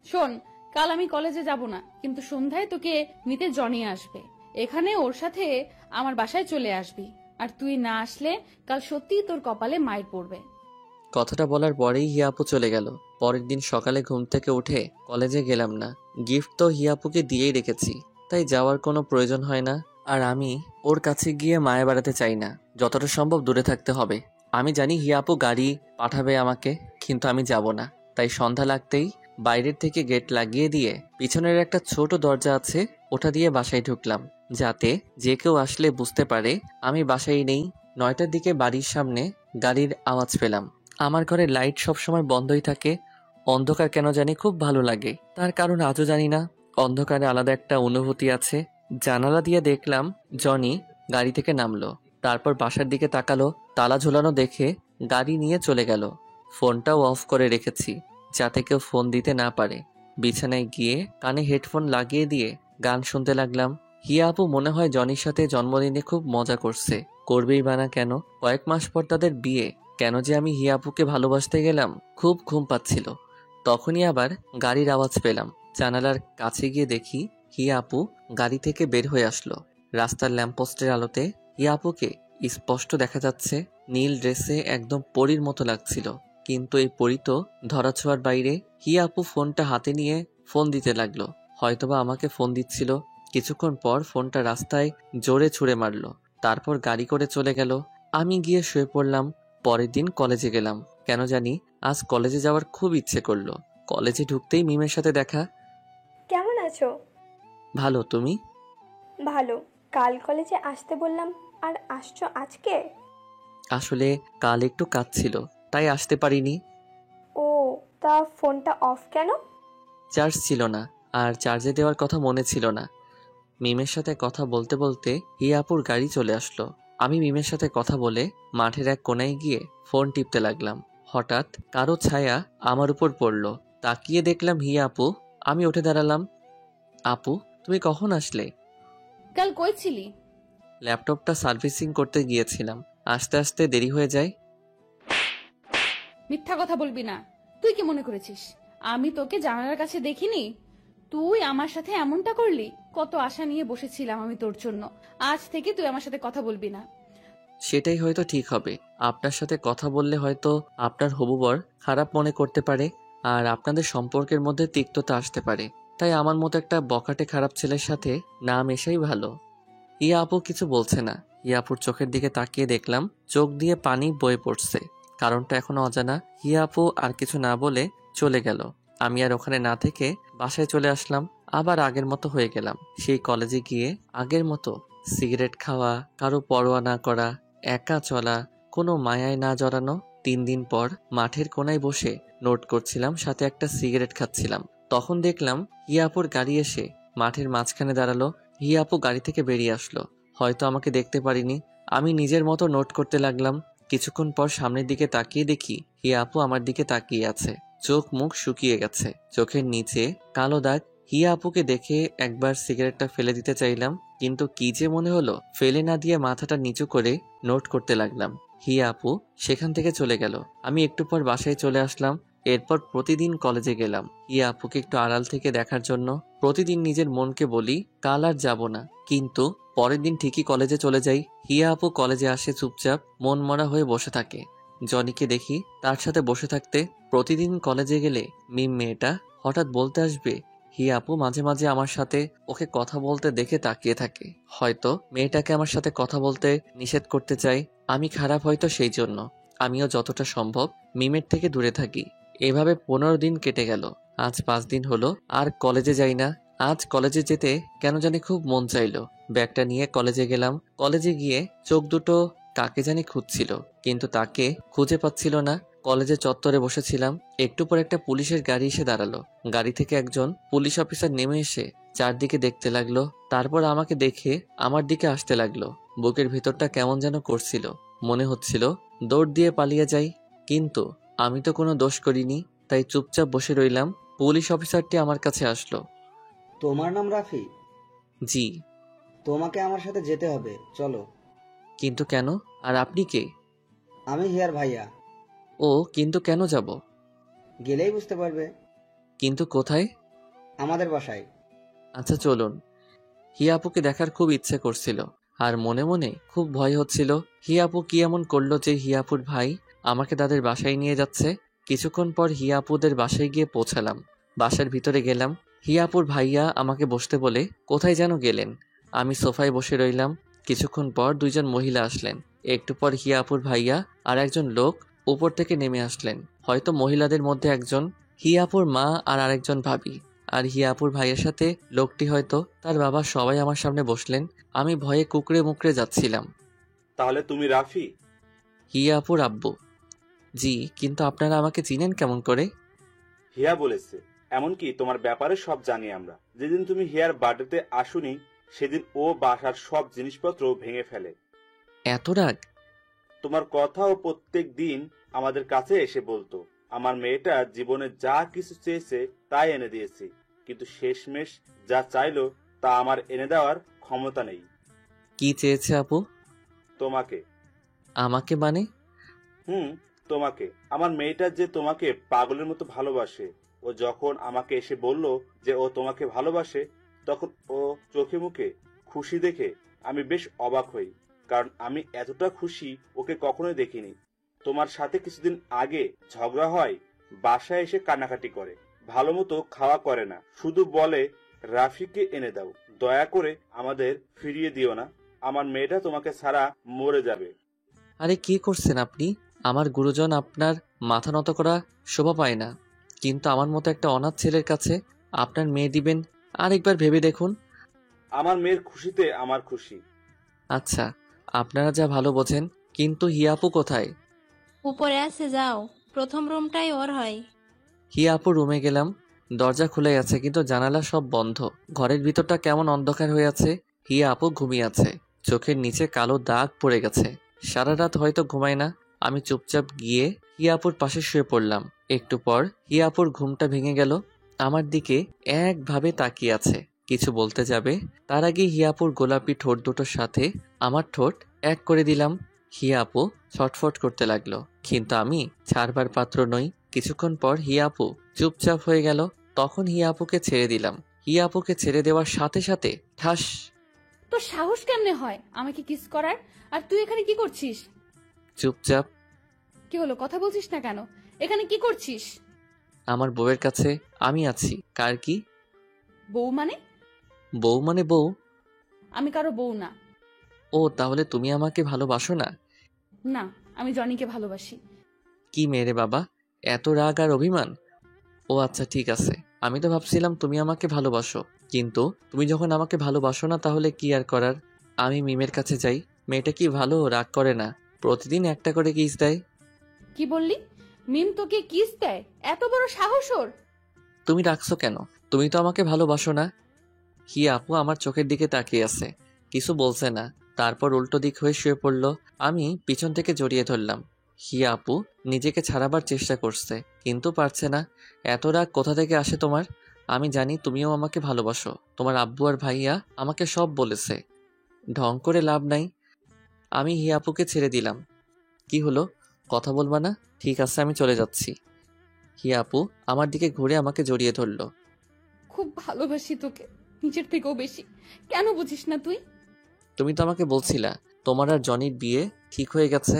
শোন, কাল আমি কলেজে যাব না, কিন্তু সন্ধ্যায় তোকে নিতে জনি আসবে। এখানে ওর সাথে আমার বাসায় চলে আসবি। আর তুই না আসলে কাল সত্যিই তোর কপালে মাইর পড়বে। কথাটা বলার পরেই হিয়া আপু চলে গেল। পরের দিন সকালে ঘুম থেকে উঠে কলেজে গেলাম না। গিফট তো হিয়া আপুকে দিয়েই রেখেছি, তাই যাওয়ার কোনো প্রয়োজন হয় না। আর আমি ওর কাছে গিয়ে মায়া বাড়াতে চাই না, যতটা সম্ভব দূরে থাকতে হবে। আমি জানি হিয়া আপু গাড়ি পাঠাবে আমাকে, কিন্তু আমি যাব না। তাই সন্ধ্যা লাগতেই বাইরের থেকে গেট লাগিয়ে দিয়ে পিছনের একটা ছোট দরজা আছে, ওটা দিয়ে বাসায় ঢুকলাম, যাতে যে কেউ আসলে বুঝতে পারে আমি বাসায় নেই। 9টার দিকে বাড়ির সামনে গাড়ির আওয়াজ পেলাম। আমার ঘরে লাইট সবসময় বন্ধই থাকে। অন্ধকার কেন জানি খুব ভালো লাগে, তার কারণ আজও জানি না। অন্ধকারে আলাদা একটা অনুভূতি আছে। জানালা দিয়ে দেখলাম জনি গাড়ি থেকে নামলো, তারপর বাসার দিকে তাকালো। তালা ঝোলানো দেখে গাড়ি নিয়ে চলে গেল। ফোনটাও অফ করে রেখেছি, যাতে কেউ ফোন দিতে না পারে। বিছানায় গিয়ে কানে হেডফোন লাগিয়ে দিয়ে গান শুনতে লাগলাম। হিয়া আপু মনে হয় জনির সাথে জন্মদিনে খুব মজা করছে, করবেই বা না কেন। কয়েক মাস পর তাদের বিয়ে, কেন যে আমি হিয়া আপুকে ভালোবাসতে গেলাম। খুব ঘুম পাচ্ছিল, তখনই আবার গাড়ির আওয়াজ পেলাম। জানালার কাছে গিয়ে দেখি হিয়া আপু গাড়ি থেকে বের হয়ে আসলো। রাস্তার ল্যাম্পপোস্টের আলোতে হিয়া আপুকে স্পষ্ট দেখা যাচ্ছে। নীল ড্রেসে একদম পরীর মতো লাগছিল, কিন্তু এই পরী তো ধরাছোঁয়ার বাইরে। হিয়া আপু ফোনটা হাতে নিয়ে ফোন দিতে লাগলো, হয়তোবা আমাকে ফোন দিচ্ছিল। কিছুক্ষণ পর ফোনটা রাস্তায় জোরে ছুঁড়ে মারলো, তারপর গাড়ি করে চলে গেল। আমি গিয়ে শুয়ে পড়লাম। পরের দিন কলেজে গেলাম। কেন জানি আজ কলেজে যাওয়ার খুব ইচ্ছে করলো। কলেজে ঢুকতেই মিমের সাথে দেখা। কেমন আছো? ভালো, তুমি? ভালো। কাল কলেজে আসতে বললাম, আর আসছো আজকে? আসলে কাল একটু কাজ ছিল, তাই আসতে পারিনি। ও, তা ফোনটা অফ কেন? চার্জ ছিল না, আর চার্জে দেওয়ার কথা মনে ছিল না। মিমের সাথে কথা বলতে বলতে হিয়াপুর গাড়ি চলে আসলো। আমি মিমের সাথে কথা বলে মাঠের এক কোনায় গিয়ে ফোন টিপতে লাগলাম। হঠাৎ কারো ছায়া আমার উপর পড়লো। তাকিয়ে দেখলাম হিয়া আপু। আমি উঠে দাঁড়ালাম। আপু, তুমি কখন আসলে? কাল কই ছিলি? ল্যাপটপটা সার্ভিসিং করতে গিয়েছিলাম, আস্তে আস্তে দেরি হয়ে যায়। মিথ্যা কথা বলবি না। তুই কি মনে করেছিস আমি তোকে জানালার কাছে দেখিনি? তুই আমার সাথে এমনটা করলি? কত আশা নিয়ে বসেছিলাম আমি তোর জন্য। আজ থেকে তুই আমার সাথে কথা বলবি না। সেটাই হয়তো ঠিক হবে। আপনার সাথে কথা বললে হয়তো আপনার হবু বর খারাপ মনে করতে পারে, আর আপনাদের সম্পর্কের মধ্যে তিক্ততা আসতে পারে। তাই আমার মতো একটা বখাটে খারাপ ছেলের সাথে না মেশাই ভালো। ইয়া আপু কিছু বলছে না। ইয়া আপুর চোখের দিকে তাকিয়ে দেখলাম চোখ দিয়ে পানি বয়ে পড়ছে। কারণটা এখনো অজানা। হিয়া আপু আর কিছু না বলে চলে গেল। আমি আর ওখানে না থেকে বাসায় চলে আসলাম। আবার আগের মতো হয়ে গেলাম। সেই কলেজে গিয়ে আগের মতো সিগারেট খাওয়া, কারো পরোয়া না করা, একা চলা, কোনো মায়ায় না জড়ানো। 3 দিন পর মাঠের কোনায় বসে নোট করছিলাম, সাথে একটা সিগারেট খাচ্ছিলাম। তখন দেখলাম হিয়া আপুর গাড়ি এসে মাঠের মাঝখানে দাঁড়ালো। হিয়া আপু গাড়ি থেকে বেরিয়ে আসলো, হয়তো আমাকে দেখতে পারিনি। আমি নিজের মতো নোট করতে লাগলাম। কিছুক্ষণ পর সামনের দিকে তাকিয়ে দেখি হিয়া আপু আমার দিকে তাকিয়ে আছে। চোখ মুখ শুকিয়ে গেছে, চোখের নিচে কালো দাগ। হিয়া আপুকে দেখে একবার সিগারেটটা ফেলে দিতে চাইলাম, কিন্তু কি যে মনে হলো ফেলে না দিয়ে মাথাটা নিচু করে নোট করতে লাগলাম। হিয়া আপু সেখান থেকে চলে গেল। আমি একটু পর বাসায় চলে আসলাম। এরপর প্রতিদিন কলেজে গেলাম হিয়া আপুকে একটু আড়াল থেকে দেখার জন্য। প্রতিদিন নিজের মনকে বলি কাল আর যাব না, কিন্তু পরের দিন ঠিকই কলেজে চলে যাই। হিয়া আপু কলেজে আসে চুপচাপ মন মরা হয়ে বসে থাকে। জনিকে দেখি তার সাথে বসে থাকতে। প্রতিদিন কলেজে গেলে মিম মেয়েটা হঠাৎ বলতে আসবে। হিয়া আপু মাঝে মাঝে আমার সাথে ওকে কথা বলতে দেখে তাকিয়ে থাকে। হয়তো মেয়েটাকে আমার সাথে কথা বলতে নিষেধ করতে চাই। আমি খারাপ হয়তো, সেই জন্য আমিও যতটা সম্ভব মিমের থেকে দূরে থাকি। এভাবে 15 দিন কেটে গেল। আজ 5 দিন হলো আর কলেজে যাই না। আজ কলেজে যেতে কেন জানি খুব মন চাইলো। ব্যাগটা নিয়ে কলেজে গেলাম। কলেজে গিয়ে চোখ দুটো কাকে জানি খুঁজছিল, কিন্তু তাকে খুঁজে পাচ্ছিল না। কলেজের চত্বরে বসেছিলাম। একটু পর একটা পুলিশের গাড়ি এসে দাঁড়ালো। গাড়ি থেকে একজন পুলিশ অফিসার নেমে এসে চারদিকে দেখতে লাগলো, তারপর আমাকে দেখে আমার দিকে আসতে লাগলো। বুকের ভিতরটা কেমন যেন করছিল, মনে হচ্ছিল দৌড় দিয়ে পালিয়ে যাই, কিন্তু আমি তো কোনো দোষ করিনি, তাই চুপচাপ বসে রইলাম। পুলিশ অফিসারটি আমার কাছে আসলো। তোমার নাম রাফি? জি। তোমাকে আমার সাথে যেতে হবে, চলো। কিন্তু কেন? আর আপনি কে? আমি হিয়ার ভাইয়া। ও, কিন্তু কেন যাব? গেলেই বুঝতে পারবে। কিন্তু কোথায়? আমাদের বাসায়। আচ্ছা চলুন। হিয়া আপুকে দেখার খুব ইচ্ছে করছিল, আর মনে মনে খুব ভয় হচ্ছিল। হিয়া আপু কি এমন করলো যে হিয়া আপুর ভাই আমাকে তাদের বাসায় নিয়ে যাচ্ছে? কিছুক্ষণ পর হিয়া আপুদের বাসায় গিয়ে পৌঁছালাম। বাসার ভিতরে গেলাম। হিয়া আপুর ভাইয়া আমাকে বসতে বলে কোথায় যেন গেলেন। আমি সোফায় বসে রইলাম। কিছুক্ষণ পর দুইজন মহিলা আসলেন। একটু পর হিয়া আপুর ভাইয়া আর একজন লোক উপর থেকে নেমে আসলেন। হয়তো মহিলাদের মধ্যে একজন হিয়া আপুর মা আর আরেকজন ভাবি। আর হিয়া আপুর ভাইয়ের সাথে লোকটি হয়তো তার বাবা। সবাই আমার সামনে বসলেন। আমি ভয়ে কুকড়ে মুকড়ে যাচ্ছিলাম। তাহলে তুমি রাফি? হিয়া আপুর আব্বু। জি, কিন্তু আপনারা আমাকে চিনেন কেমন করে? হিয়া বলেছে, এমনকি তোমার ব্যাপারে সব জানি আমরা। যেদিন তুমি হিয়ার বার্থডেতে আসুনি সেদিন ও বাসার সব জিনিসপত্র ভেঙে ফেলে। এত রাগ? তোমার কথাও প্রত্যেক দিন আমাদের কাছে এসে বলতো, আমার মেয়েটা জীবনে যা কিছু চেয়েছে তাই এনে দিয়েছি, কিন্তু শেষমেশ যা চাইলো তা আমার এনে দেওয়ার ক্ষমতা নেই। কি চেয়েছে আপু? তোমাকে। আমাকে মানে? তোমাকে। আমার মেয়েটা যে তোমাকে পাগলের মতো ভালোবাসে। ও যখন আমাকে এসে বলল যে ও তোমাকে ভালোবাসে, তখন ও চোখে মুখে খুশি দেখে আমি বেশ অবাক হই, কারণ আমি এতটা খুশি ওকে কখনোই দেখিনি। তোমার সাথে কিছুদিন আগে ঝগড়া হয়, বাসায় এসে কান্নাকাটি করে, ভালো মতো খাওয়া করে না, শুধু বলে রাফিকে এনে দাও, দয়া করে আমাদের ফিরিয়ে দিও না, আমার মেয়েটা তোমাকে ছাড়া মরে যাবে। আরে কি করছেন আপনি? আমার গুরুজন আপনার মাথা নত করা শোভা পায় না, কিন্তু আমার মতো একটা অনাথ ছেলের কাছে আপনার মেয়ে দিবেন? আরেকবার ভেবে দেখুন। আমার মেয়ের খুশিতে আমার খুশি। আচ্ছা, আপনারা যা ভালো বোঝেন, কিন্তু হিয়া আপু কোথায়? উপরে আছে, যাও, প্রথম রুমটাই ওর হয়। হিয়া আপু রুমে গেলাম। দরজা খুলে আছে, কিন্তু জানালা সব বন্ধ। ঘরের ভিতরটা কেমন অন্ধকার হয়ে আছে। হিয়া আপু ঘুমিয়ে আছে, চোখের নিচে কালো দাগ পড়ে গেছে। সারা রাত হয়তো ঘুমায় না। আমি চুপচাপ গিয়ে হিয়া আপুর পাশে শুয়ে পড়লাম। একটু পর হিয়া আপুর ঘুমটা ভেঙে গেল। আমার দিকে একভাবে তাকিয়ে আছে, কিছু বলতে যাবে তার আগে হিয়া আপুর গোলাপি ঠোঁট দুটোর সাথে আমার ঠোঁট এক করে দিলাম। হিয়া আপু ছটফট করতে লাগলো, কিন্তু আমি ছাড়বার পাত্র নই। কিছুক্ষণ পর হিয়া আপু চুপচাপ হয়ে গেল। তখন হিয়া আপুকে ছেড়ে দিলাম। হিয়া আপুকে ছেড়ে দেওয়ার সাথে সাথে ঠাস। তোর সাহস কেমনে হয় আমাকে কিস করার? আর তুই এখানে কি করছিস? চুপচাপ। কি হলো, কথা বলছিস না কেন? এখানে কি করছিস? আমার বউয়ের কাছে আমি আছি। কার কি? বউ মানে? বউ মানে বউ? আমি কারো বউ না। ও, তাহলে তুমি আমাকে ভালোবাসো না? না, আমি জনিকে ভালোবাসি। কি মেরে বাবা, এত রাগ আর অভিমান? ও আচ্ছা, ঠিক আছে। আমি তো ভাবছিলাম তুমি আমাকে ভালোবাসো, কিন্তু তুমি যখন আমাকে ভালোবাসো না, তাহলে কি আর করার। আমি মিমের কাছে যাই। মেয়েটা কি ভালো, রাগ করে না, প্রতিদিন একটা করে কিস দেয়। কি বললি? মিম তোকে কিস দেয়? এত বড় সাহস ওর? তুমি রাখছো কেন? তুমি তো আমাকে ভালোবাসো না। হিয়া আপু আমার চোখের দিকে তাকিয়ে আছে, কিছু বলছে না। তারপর উল্টো দিক হয়ে শুয়ে পড়ল। আমি পিছন থেকে জড়িয়ে ধরলাম। হিয়া আপু নিজেকে ছাড়াবার চেষ্টা করছে, কিন্তু পারছে না। এত রাগ কোথা থেকে আসে তোমার? আমি জানি তুমিও আমাকে ভালোবাসো। তোমার আব্বু আর ভাইয়া আমাকে সব বলেছে। ঢং করে লাভ নাই। আমি হিয়া আপুকে ছেড়ে দিলাম। কি হলো, কথা বলবা না? ঠিক আছে, আমি চলে যাচ্ছি। হিয়া আপু আমার দিকে ঘুরে আমাকে জড়িয়ে ধরল। খুব ভালোবাসি তোকে, নিজের থেকেও বেশি। কেন বুঝিস না তুই? তুমি তো আমাকে বলছিলা তোমার আর জনির বিয়ে ঠিক হয়ে গেছে।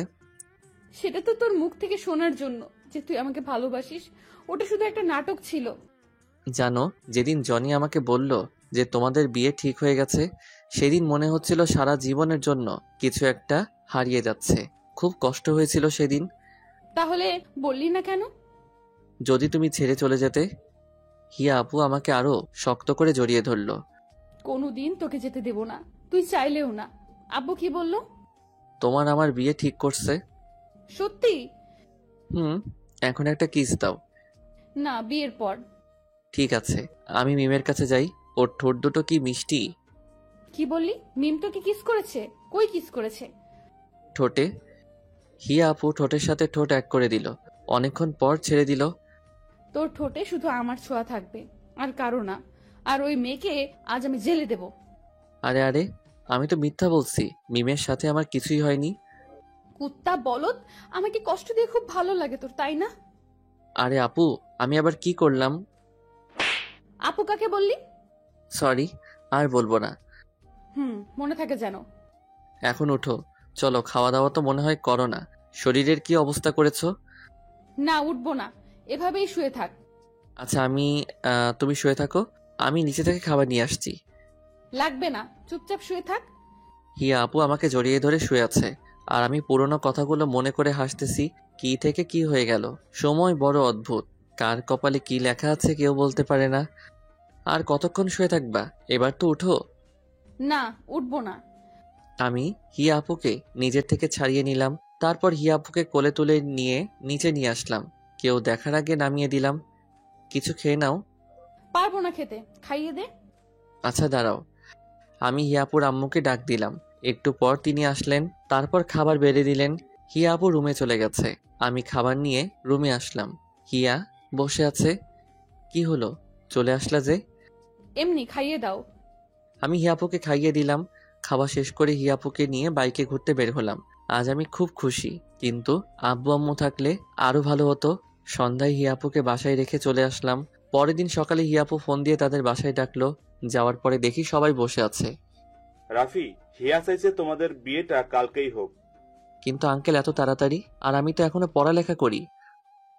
সেটা তো তোর মুখ থেকে শোনার জন্য যে তুই আমাকে ভালোবাসিস। ওটা শুধু একটা নাটক ছিল। জানো, যেদিন জনি আমাকে বলল যে তোমাদের বিয়ে ঠিক হয়ে গেছে, সেদিন মনে হচ্ছিল সারা জীবনের জন্য কিছু একটা হারিয়ে যাচ্ছে। খুব কষ্ট হয়েছিল সেদিন। তাহলে বললি না কেন? যদি তুমি ছেড়ে চলে যেতে। হিয়া আপু আমাকে আরো শক্ত করে জড়িয়ে ধরল। কোনোদিন তোকে যেতে দেব না, তুই চাইলেও না। আব্বু কি বলল? তোমার আমার বিয়ে ঠিক করছে। সত্যি? এখন একটা কিস দাও। না, বিয়ের পর। ঠিক আছে, আমি মিমের কাছে যাই। ওর ঠোঁট দুটো কি মিষ্টি। কি বললি? মিম তোকে কিস করেছে? কই কিস করেছে? ঠোঁটে। হিয়া আপু ঠোঁটের সাথে ঠোঁট এক করে দিল, অনেকক্ষণ পর ছেড়ে দিল। তোর ঠোঁটে শুধু আমার ছোঁয়া থাকবে, আর কারো না। আর ওই মেয়েকে আজ আমি জেলে দেব। আরে আরে, আমি তো মিথ্যা বলছি, মিমের সাথে আমার কিছুই হয়নি। কুত্তা বলদ, আমাকে কষ্ট দিয়ে খুব ভালো লাগে তোর, তাই না? আরে আপু, আমি আবার কি করলাম? আপু কাকে বললি? সরি, আর বলবো না। মনে থাকে যেন। এখন উঠো, চলো। খাওয়া দাওয়া তো মনে হয় করো না। শরীরের কি অবস্থা করেছো? না, উঠবো না, এভাবেই শুয়ে থাক। আচ্ছা, তুমি শুয়ে থাকো, আমি নিচে থেকে খাবার নিয়ে আসছি। লাগবে না, চুপচাপ শুয়ে থাক। হিয়া আপু আমাকে জড়িয়ে ধরে শুয়ে আছে, আর আমি পুরনো কথাগুলো মনে করে হাসতেছি। কি থেকে কি হয়ে গেল। সময় বড় অদ্ভুত, কার কপালে কি লেখা আছে কেউ বলতে পারে না। আর কতক্ষণ শুয়ে থাকবা? এবার তো উঠো। না, উঠবো না। আমি হিয়া আপুকে নিজের থেকে ছাড়িয়ে নিলাম, তারপর হিয়া আপুকে কোলে তুলে নিয়ে নিচে নিয়ে আসলাম। কেউ দেখার আগে নামিয়ে দিলাম। কিছু খেয়ে নাও। পারবো না খেতে, খাইয়ে দে। আচ্ছা দাঁড়াও। আমি হিয়াপুর আম্মুকে ডাক দিলাম। একটু পর তিনি আসলেন, তারপর খাবার বেড়ে দিলেন। হিয়া আপু রুমে চলে গেছে, আমি খাবার নিয়ে রুমে আসলাম। হিয়া বসে আছে। কি হলো, চলে আসলা যে? এমনি খাইয়ে দাও। আমি হিয়াপুকে খাইয়ে দিলাম। খাওয়া শেষ করে হিয়াপুকে নিয়ে বাইকে ঘুরতে বের হলাম। আজ আমি খুব খুশি, কিন্তু আব্বু আম্মু থাকলে আরো ভালো হতো। সন্ধ্যায় হিয়াপুকে বাসায় রেখে চলে আসলাম। পরের দিন সকালে হিয়াপু ফোন দিয়ে তাদের বাসায় ডাকলো। যাওয়ার পরে দেখি সবাই বসে আছে। রাফি, হিয়া চাইছে তোমাদের বিয়েটা কালকেই হোক। কিন্তু আঙ্কেল, এত তাড়াতাড়ি? আর আমি তো এখনো পড়ালেখা করি।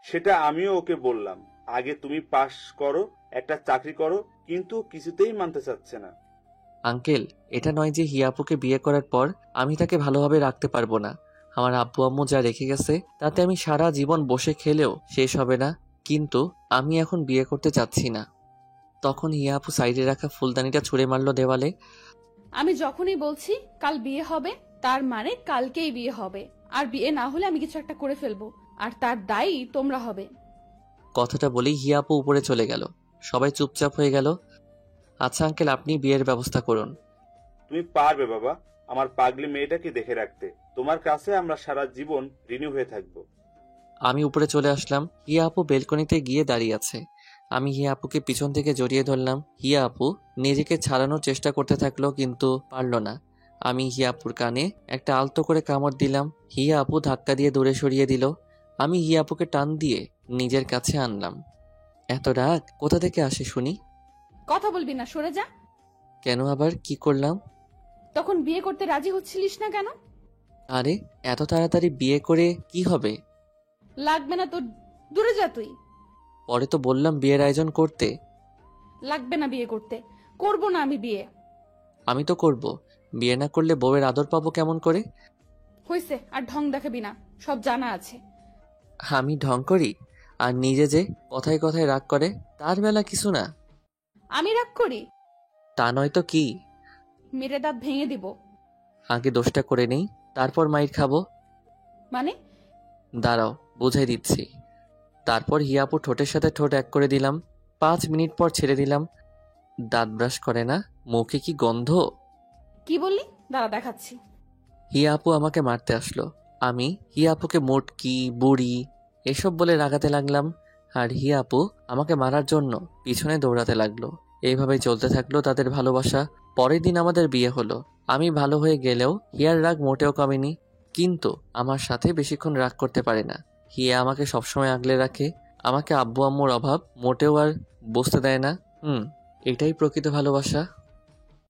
সেটা আমিও ওকে বললাম, আগে তুমি পাশ করো, একটা চাকরি করো, কিন্তু কিছুতেই মানতে চাচ্ছে না। আঙ্কেল, এটা নয় যে হিয়াপুকে বিয়ে করার পর আমি তাকে ভালোভাবে রাখতে পারবো না। আমার আব্বু আম্মু যা রেখে গেছে তাতে আমি সারা জীবন বসে খেলেও শেষ হবে না। কিন্তু আমি এখন বিয়ে করতে চাচ্ছি না। তখন হিয়াপু সাইডে রাখা ফুলদানিটা ছুঁড়ে মারলো দেওয়ালে। আমি যখনই বলছি কাল বিয়ে হবে, তার মানে কালকেই বিয়ে হবে। আর বিয়ে না হলে আমি কিছু একটা করে ফেলবো, আর তার দায়ী তোমরা হবে। কথাটা বলেই হিয়াপু উপরে চলে গেল। সবাই চুপচাপ হয়ে গেল। আচ্ছা আঙ্কেল, আপনি বিয়ের ব্যবস্থা করুন। তুমি পারবে বাবা, আমার পাগলি মেয়েটাকে দেখে রাখতে। তোমার কাছে আমরা সারা জীবন ঋণী হয়ে থাকবো। আমি উপরে চলে আসলাম। হিয়া আপু বেলকনিতে গিয়ে দাঁড়িয়ে আছে। আমি হিয়া আপুকে পিছন থেকে জড়িয়ে ধরলাম। হিয়া আপু নিজেকে ছাড়ানোর চেষ্টা করতে থাকলো, কিন্তু পারল না। আমি হিয়া আপুর কানে একটা আলতো করে কামড় দিলাম। হিয়া আপু ধাক্কা দিয়ে দূরে সরিয়ে দিল। আমি হিয়া আপুকে টান দিয়ে নিজের কাছে আনলাম। এত রাগ কোথা থেকে আসে শুনি? কথা বলবি না, সরে যা। কেন, আবার কি করলাম? তখন বিয়ে করতে রাজি হচ্ছিলিস না কেন? আরে, এত তাড়াতাড়ি বিয়ে করে কি হবে? লাগবে না তোর, দূরে যা তুই। পরে তো বললাম বিয়ের আয়োজন করতে। লাগবে না বিয়ে করতে, করবো না আমি বিয়ে। আমি তো করব। বিয়ে না করলে বউয়ের আদর পাবো কেমন করে? হইছে, আর ঢং দেখাবি না, সব জানা আছে। আমি ঢং করি? আর নিজে যে কথায় কথায় রাগ করে, তার বেলা কিছু না। আমি রাগ করি? তা নয় তো কি। মেরে দাঁত ভেঙে দিব। আগে দোষটা করে নেই, তারপর মাইর খাবো। মানে? দাঁড়াও, বুঝাই দিচ্ছি। তারপর হিয়াপুর ঠোঁটের সাথে ঠোঁট এক করে দিলাম। 5 মিনিট পর ছেড়ে দিলাম। দাঁত ব্রাশ করে না, মুখে কি গন্ধ! কি বললি? দাঁড়া দেখাচ্ছি। হিয়া আপু আমাকে মারতে আসলো। আমি হিয়া আপুকে মোটকি, বুড়ি এসব বলে রাগাতে লাগলাম। আর হিয়া আপু আমাকে মারার জন্য পিছনে দৌড়াতে লাগলো। এইভাবে চলতে থাকলো তাদের ভালোবাসা। পরের দিন আমাদের বিয়ে হলো। আমি ভালো হয়ে গেলেও হিয়ার রাগ মোটেও কমেনি। কিন্তু আমার সাথে বেশিক্ষণ রাগ করতে পারে না। হিয়া আমাকে সবসময় আগলে রাখে। আমাকে আব্বু আম্মুর অভাব মোটেও আর বুঝতে দেয় না। এটাই প্রকৃত ভালোবাসা।